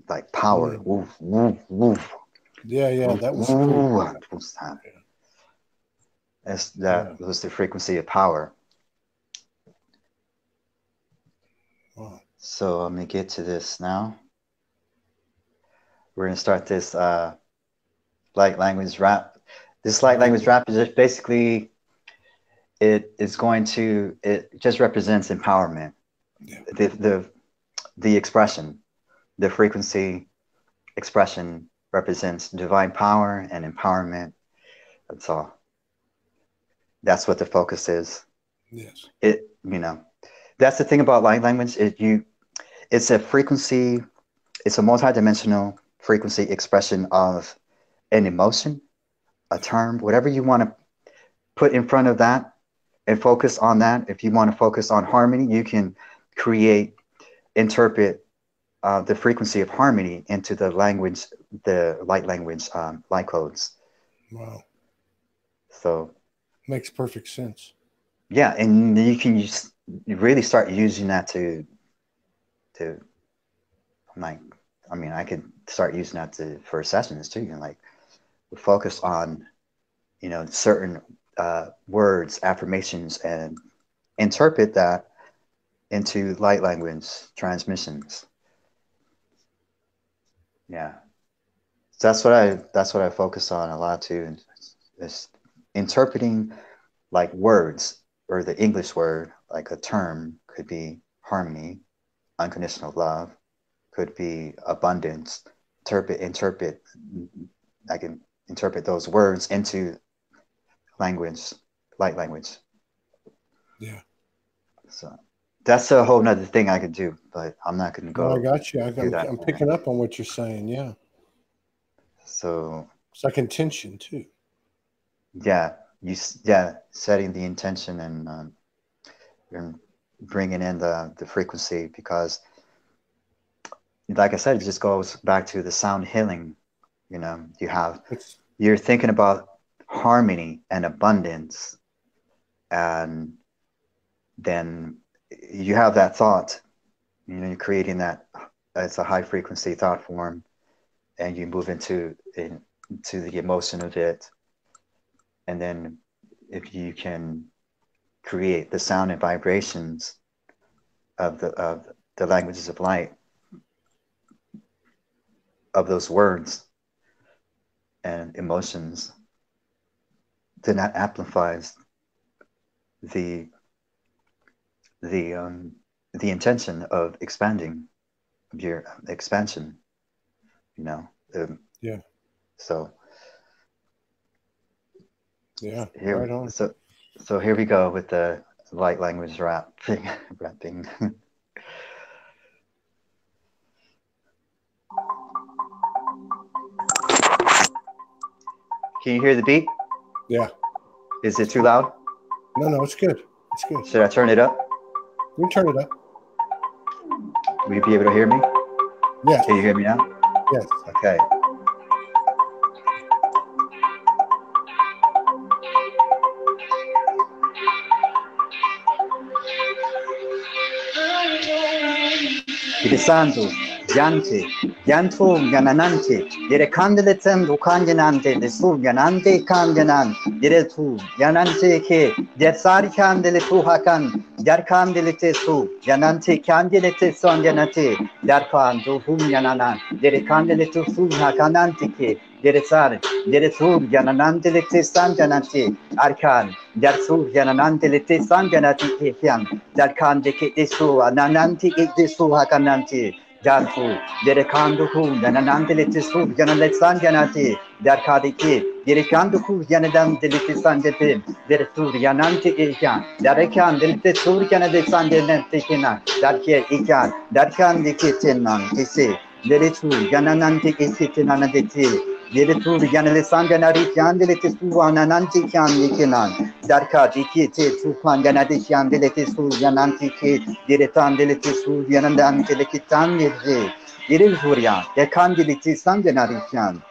like power. Woof, woof, woof. Yeah, that was that was the frequency of power. Wow. So I'm gonna get to this now. We're gonna start this light language rap. This light language rap is just basically, it just represents empowerment. Yeah. The expression, the frequency expression represents divine power and empowerment. That's all. That's what the focus is. Yes. You know, that's the thing about light language. It's a frequency. It's a multidimensional frequency expression of an emotion, a term, whatever you want to put in front of that and focus on that. If you want to focus on harmony, you can interpret the frequency of harmony into the language, the light language, light codes. Wow. So makes perfect sense. Yeah, and you can you really start using that to like, I mean, I could start using that for sessions too. You know, like focus on, you know, certain words, affirmations, and interpret that into light language transmissions. Yeah, so that's what I focus on a lot too. Is interpreting like words, or the English word, like a term could be harmony, unconditional love, could be abundance. Interpret. I can interpret those words into language, light language. Yeah. So that's a whole nother thing I could do, but I'm not going to go. No, I got you. I'm picking up on what you're saying. Yeah. So it's like intention too. Yeah, setting the intention and bringing in the frequency, because, like I said, it just goes back to the sound healing. You know, you're thinking about harmony and abundance, and then you have that thought. You know, you're creating that. It's a high frequency thought form, and you move into the emotion of it. And then if you can create the sound and vibrations of the languages of light, of those words and emotions, then that amplifies the intention of expanding, of your expansion, you know. Yeah. So yeah, here, right on. So here we go with the light language rapping. Can you hear the beat? Yeah. Is it too loud? No, it's good. It's good. Should I turn it up? You can turn it up. Will you be able to hear me? Yes. Can you hear me now? Yes. Okay. Santo, Yanti, Yantum Yanananti, Yere Candeletem, Ducanjanante, the Su Yanante Candanan, Yere tu, Yanante ke, Yatsari Candele tu Hakan, Yarcandelete su, Yanante Candelete son Yanate, Yarkan, Duhum Yananan, Yere Candeletu su Hakananti ke, Yere Sar, Yere Sur Yananantelete San Yanate, Arkan, Yarsur Yananantelete San Yanati Kian, Yarkan de Kesu, Anananti Desu Hakananti. Janfu, Derekanduku, Yanananteletisu, Yanaletsan Yanati, Darkadiki, Dirikanduku, Yanadan Delitisan Depin, Deretur Yananti Ikan, Darekan, Delitesur Yanadesan Denetikina, Darke Ikan, Darkan Dikitinan, Tisi, Deritu, Yanananti Isitinanaditi. Yeritur Yanalesan Yanari Yandeletu Anananti Yandikinan, Darka Dikiti, Tupan Yanadikan Deletisu Yananti, Diretan Deletisu Yanandan Telekitan, Yeril Huria, Dekandiliti Sandanarikan,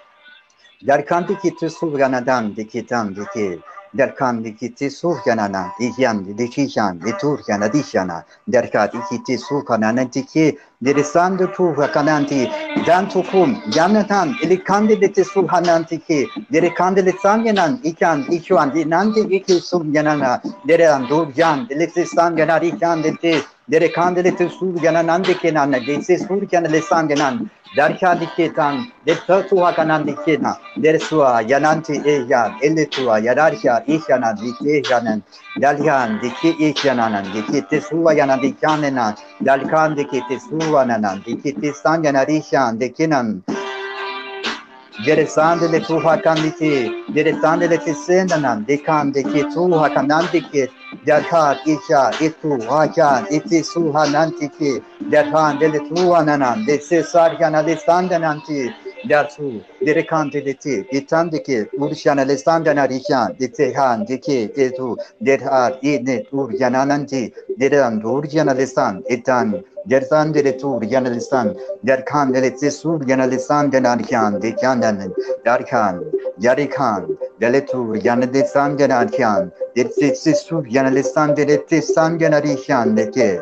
Darkandiki Suvanadan, Dikitan Diki, Darkandiki Suvanana, Iyan, Dikian, Liturgan Adishana, Darkadiki Sukananantiki, Dirisandu Tuvakananti, Dantukum, Yanatan, Ilikandiliti Suhanantiki, Dirikandilisanyanan, Ikan, Ikuan, Dinanti Iki Subyanana, Derandur Jan, Dilisan Yanarikan, Dirikandiliti Suyananandikinan, Disi Surkan Lisanganan. Darkadiketan, the Tuhakanandikina, Dersua, Yananti Ejan, Elitua, Yadarsha, Ishana, Dikanan, Dalhan, Diki Ishananan, Dikitisua Yanadikanan, Dalkan Dikitisuananan, Dikitisanganishan, Dikinan. Deresande le Tuhakaniki, Deresande le Tisendanan, Dekan, Dikitu Hakanandikit, Darkat Isha, Itu, Hakan, Itisu Hanantiki, Darkan, Deletuananan, de Cesariana de Sandananti, Dartu, Derekandiliti, Itandiki, Urshana le Sandanarishan, de Tehan, Diki, Etu, Derhar, Idnet, Urjanananti, Deran, Urjana le San, Itan. Dersan de Tur Yanalistan, Derkan de Tisur Yanalistan Denarkan, de Kandan, Darkan, Yarikan, Deletur Yanadisan Denarkan, de Tisur Yanalistan de Tisan Denarikan, de Ke,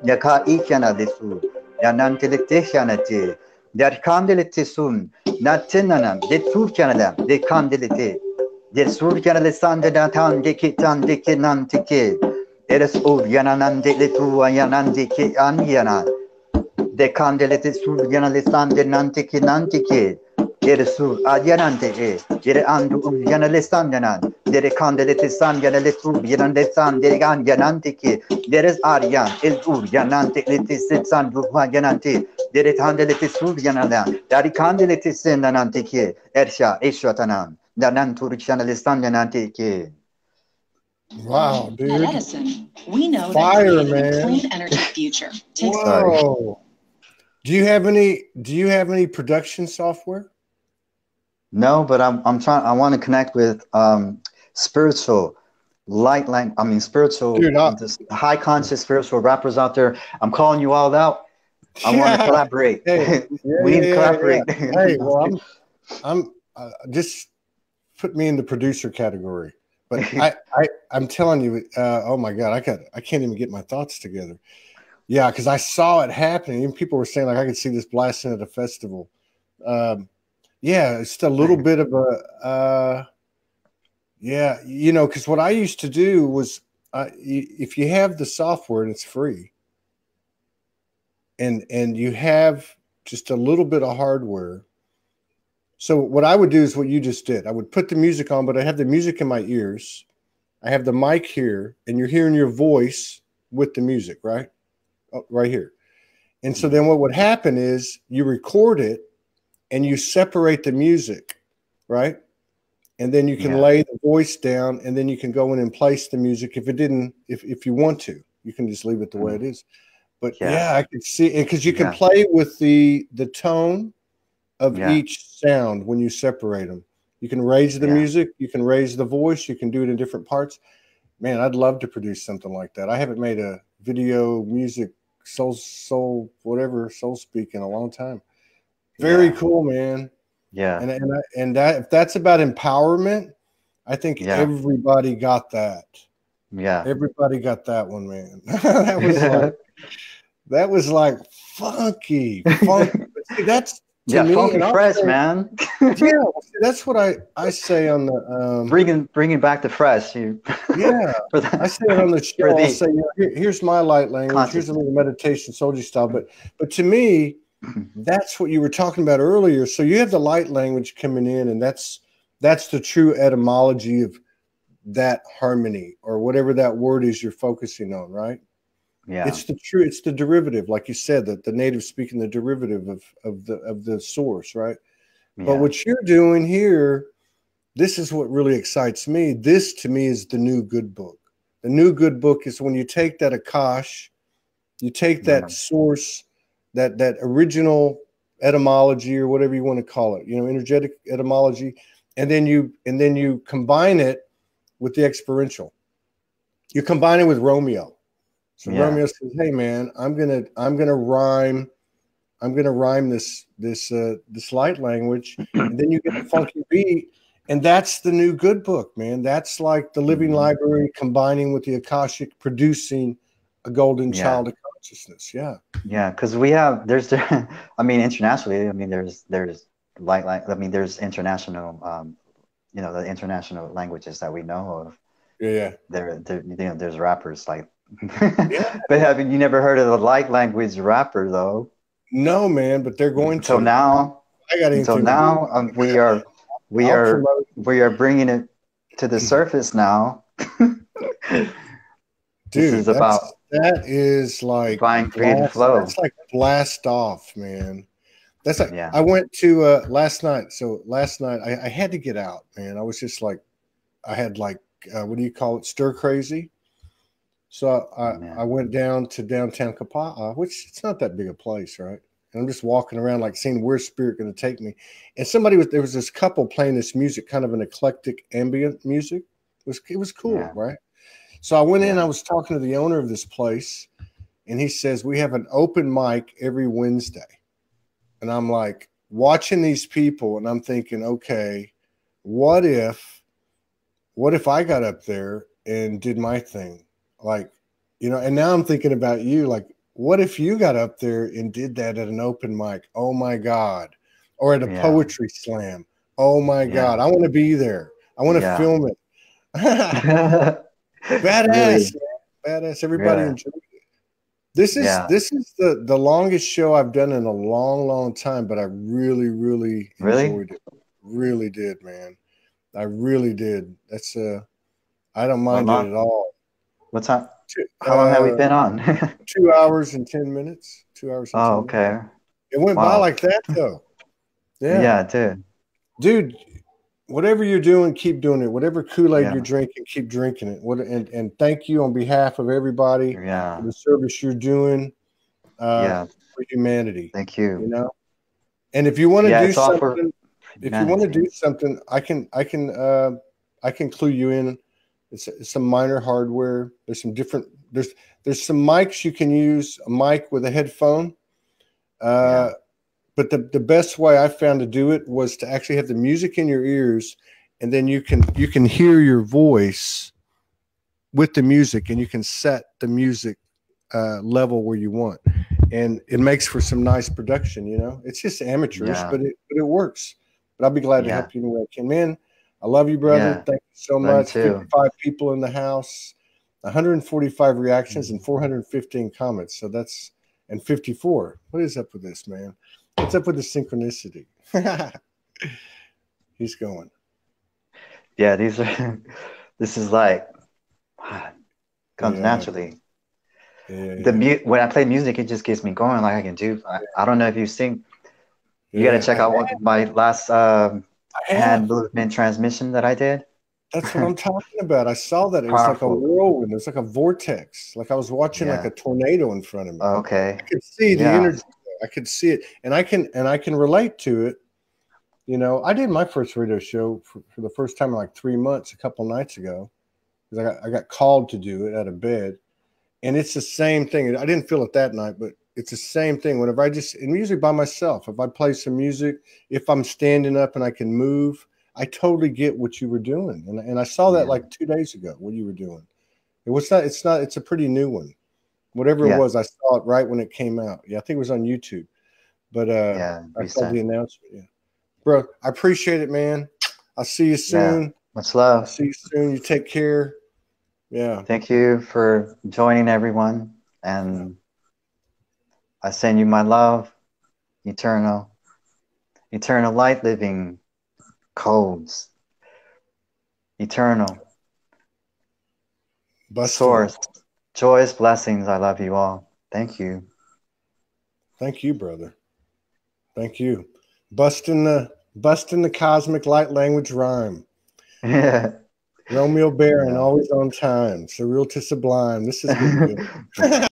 Yaka Ikana de Sur, Yananteletisanati, Derkan de Tisun, Natinanam, de Turkanadam, de Candelite, de Sur Yanalistan de Natan, de Kitan, de Kinantike. Eres ur yanan de letu yanan de ke anyana de candelete sur yanalistan de nantiki nantiki eres ur ayanante ere andu yanalistan yanan de candelete san yanaletu yanan de san de gan yanantiki deres aryan el ur yanante letisit san ruha yanante de candelete sur yanalan dari candelete sen nantiki ersha eshwatanan danan tur yanalistan yanantiki. Wow, dude. At Edison, we know Fire, that creating man. a clean energy future takes. Whoa. Do you have any production software? No, but I'm trying. I want to connect with spiritual light, spiritual, high conscious spiritual rappers out there. I'm calling you all out. I want to collaborate. Hey, we need to collaborate. Yeah. Hey, well, I'm just put me in the producer category. But I'm telling you, oh my God, I can't even get my thoughts together. Yeah, because I saw it happening. Even people were saying like I could see this blasting at a festival. Yeah, it's just a little bit of a Yeah, you know, because what I used to do was, if you have the software and it's free, and you have just a little bit of hardware. So what I would do is what you just did. I would put the music on, but I have the music in my ears. I have the mic here, and you're hearing your voice with the music, right? Oh, right here. And so then what would happen is you record it and you separate the music, right? And then you can lay the voice down, and then you can go in and place the music. If you want to, you can just leave it the way it is. But yeah, I could see it because you can play with the tone of each sound when you separate them. You can raise the music, you can raise the voice, you can do it in different parts. Man, I'd love to produce something like that. I haven't made a video music soul speak in a long time. Very cool, man. Yeah. And that, if that's about empowerment, I think everybody got that. Yeah. Everybody got that one, man. that was like funky. See, that's to me, funky fresh, man. Yeah, that's what I say on the bringing back the fresh. I say it on the show. I'll say, here's my light language. Here's a little meditation, soldier style. But to me, that's what you were talking about earlier. So you have the light language coming in, and that's the true etymology of that harmony, or whatever that word is you're focusing on, right? Yeah, it's the derivative, like you said, that the native speaking the derivative of the source, right? Yeah. But what you're doing here, this is what really excites me. This to me is the new good book. The new good book is when you take that Akash, you take that source, that original etymology, or whatever you want to call it, energetic etymology, and then you combine it with the experiential. You combine it with Romeo. So Romeo says, "Hey man, I'm gonna rhyme this light language," and then you get a funky beat, and that's the new good book, man. That's like the living library combining with the Akashic, producing a golden child of consciousness. Yeah, because there's I mean, internationally, I mean, there's there's international, the international languages that we know of. Yeah, there's rappers like. But you never heard of the light language rapper though? No, man, but they're going to. Now we are bringing it to the surface now. Dude, that is like divine creative flow. It's like blast off, man. That's like I went to last night. So last night I had to get out, man. I was just like, I had like what do you call it? Stir crazy. So I went down to downtown Kapa'a, which it's not that big a place, right? And I'm just walking around like seeing where's spirit going to take me. And there was this couple playing this music, kind of an eclectic ambient music. It was cool, right? So I went in, I was talking to the owner of this place, and he says, we have an open mic every Wednesday. And I'm like watching these people, and I'm thinking, okay, what if I got up there and did my thing? Like, and now I'm thinking about you, like, what if you got up there and did that at an open mic? Oh my God. Or at a poetry slam. Oh my God. I want to be there. I want to film it. Badass. Really? Badass. Everybody enjoyed it. This is the longest show I've done in a long, long time, but I really, really enjoyed it. Really did, man. I really did. That's I don't mind it at all. What's that? How long have we been on? 2 hours and 10 minutes. 2 hours and 10 minutes. Okay. It went by like that, though. Yeah, it did. Dude, whatever you're doing, keep doing it. Whatever Kool-Aid you're drinking, keep drinking it. And thank you on behalf of everybody for the service you're doing for humanity. Thank you. And if you want to do something, I can clue you in. It's some minor hardware. There's some different. There's some mics you can use. A mic with a headphone. But the best way I found to do it was to actually have the music in your ears, and then you can hear your voice with the music, and you can set the music level where you want, and it makes for some nice production. It's just amateurish, but it works. But I'll be glad to help you in the way I can, man. I love you, brother. Yeah. Thank you so Love you much. too. 55 people in the house, 145 reactions, and 415 comments. So that's, and 54. What is up with this, man? What's up with the synchronicity? He's going. Yeah, these are, this is like, comes Yeah. naturally. Yeah. When I play music, it just gets me going. Like I can do. I don't know if you sing. You got to check out what my last hand movement transmission that I did. That's what I'm talking about. I saw that. It was like a whirlwind. It was like a vortex. Like I was watching like a tornado in front of me. Okay. I could see the energy. I could see it, and I can relate to it. You know, I did my first radio show for the first time in like 3 months a couple nights ago, because I got called to do it out of bed, and it's the same thing. I didn't feel it that night, but it's the same thing. Whenever and usually by myself, if I play some music, if I'm standing up and I can move, I totally get what you were doing. And I saw that like 2 days ago, what you were doing. It's a pretty new one. Whatever it was, I saw it right when it came out. Yeah, I think it was on YouTube. But I saw the announcement. Yeah. Bro, I appreciate it, man. I'll see you soon. Yeah. Much love. I'll see you soon. You take care. Yeah. Thank you for joining, everyone. And I send you my love, eternal light living codes, eternal source, joyous blessings. I love you all. Thank you. Thank you, brother. Thank you. Busting the cosmic light language rhyme. Yeah. Romeo Baron, always on time. Surreal to sublime. This is good.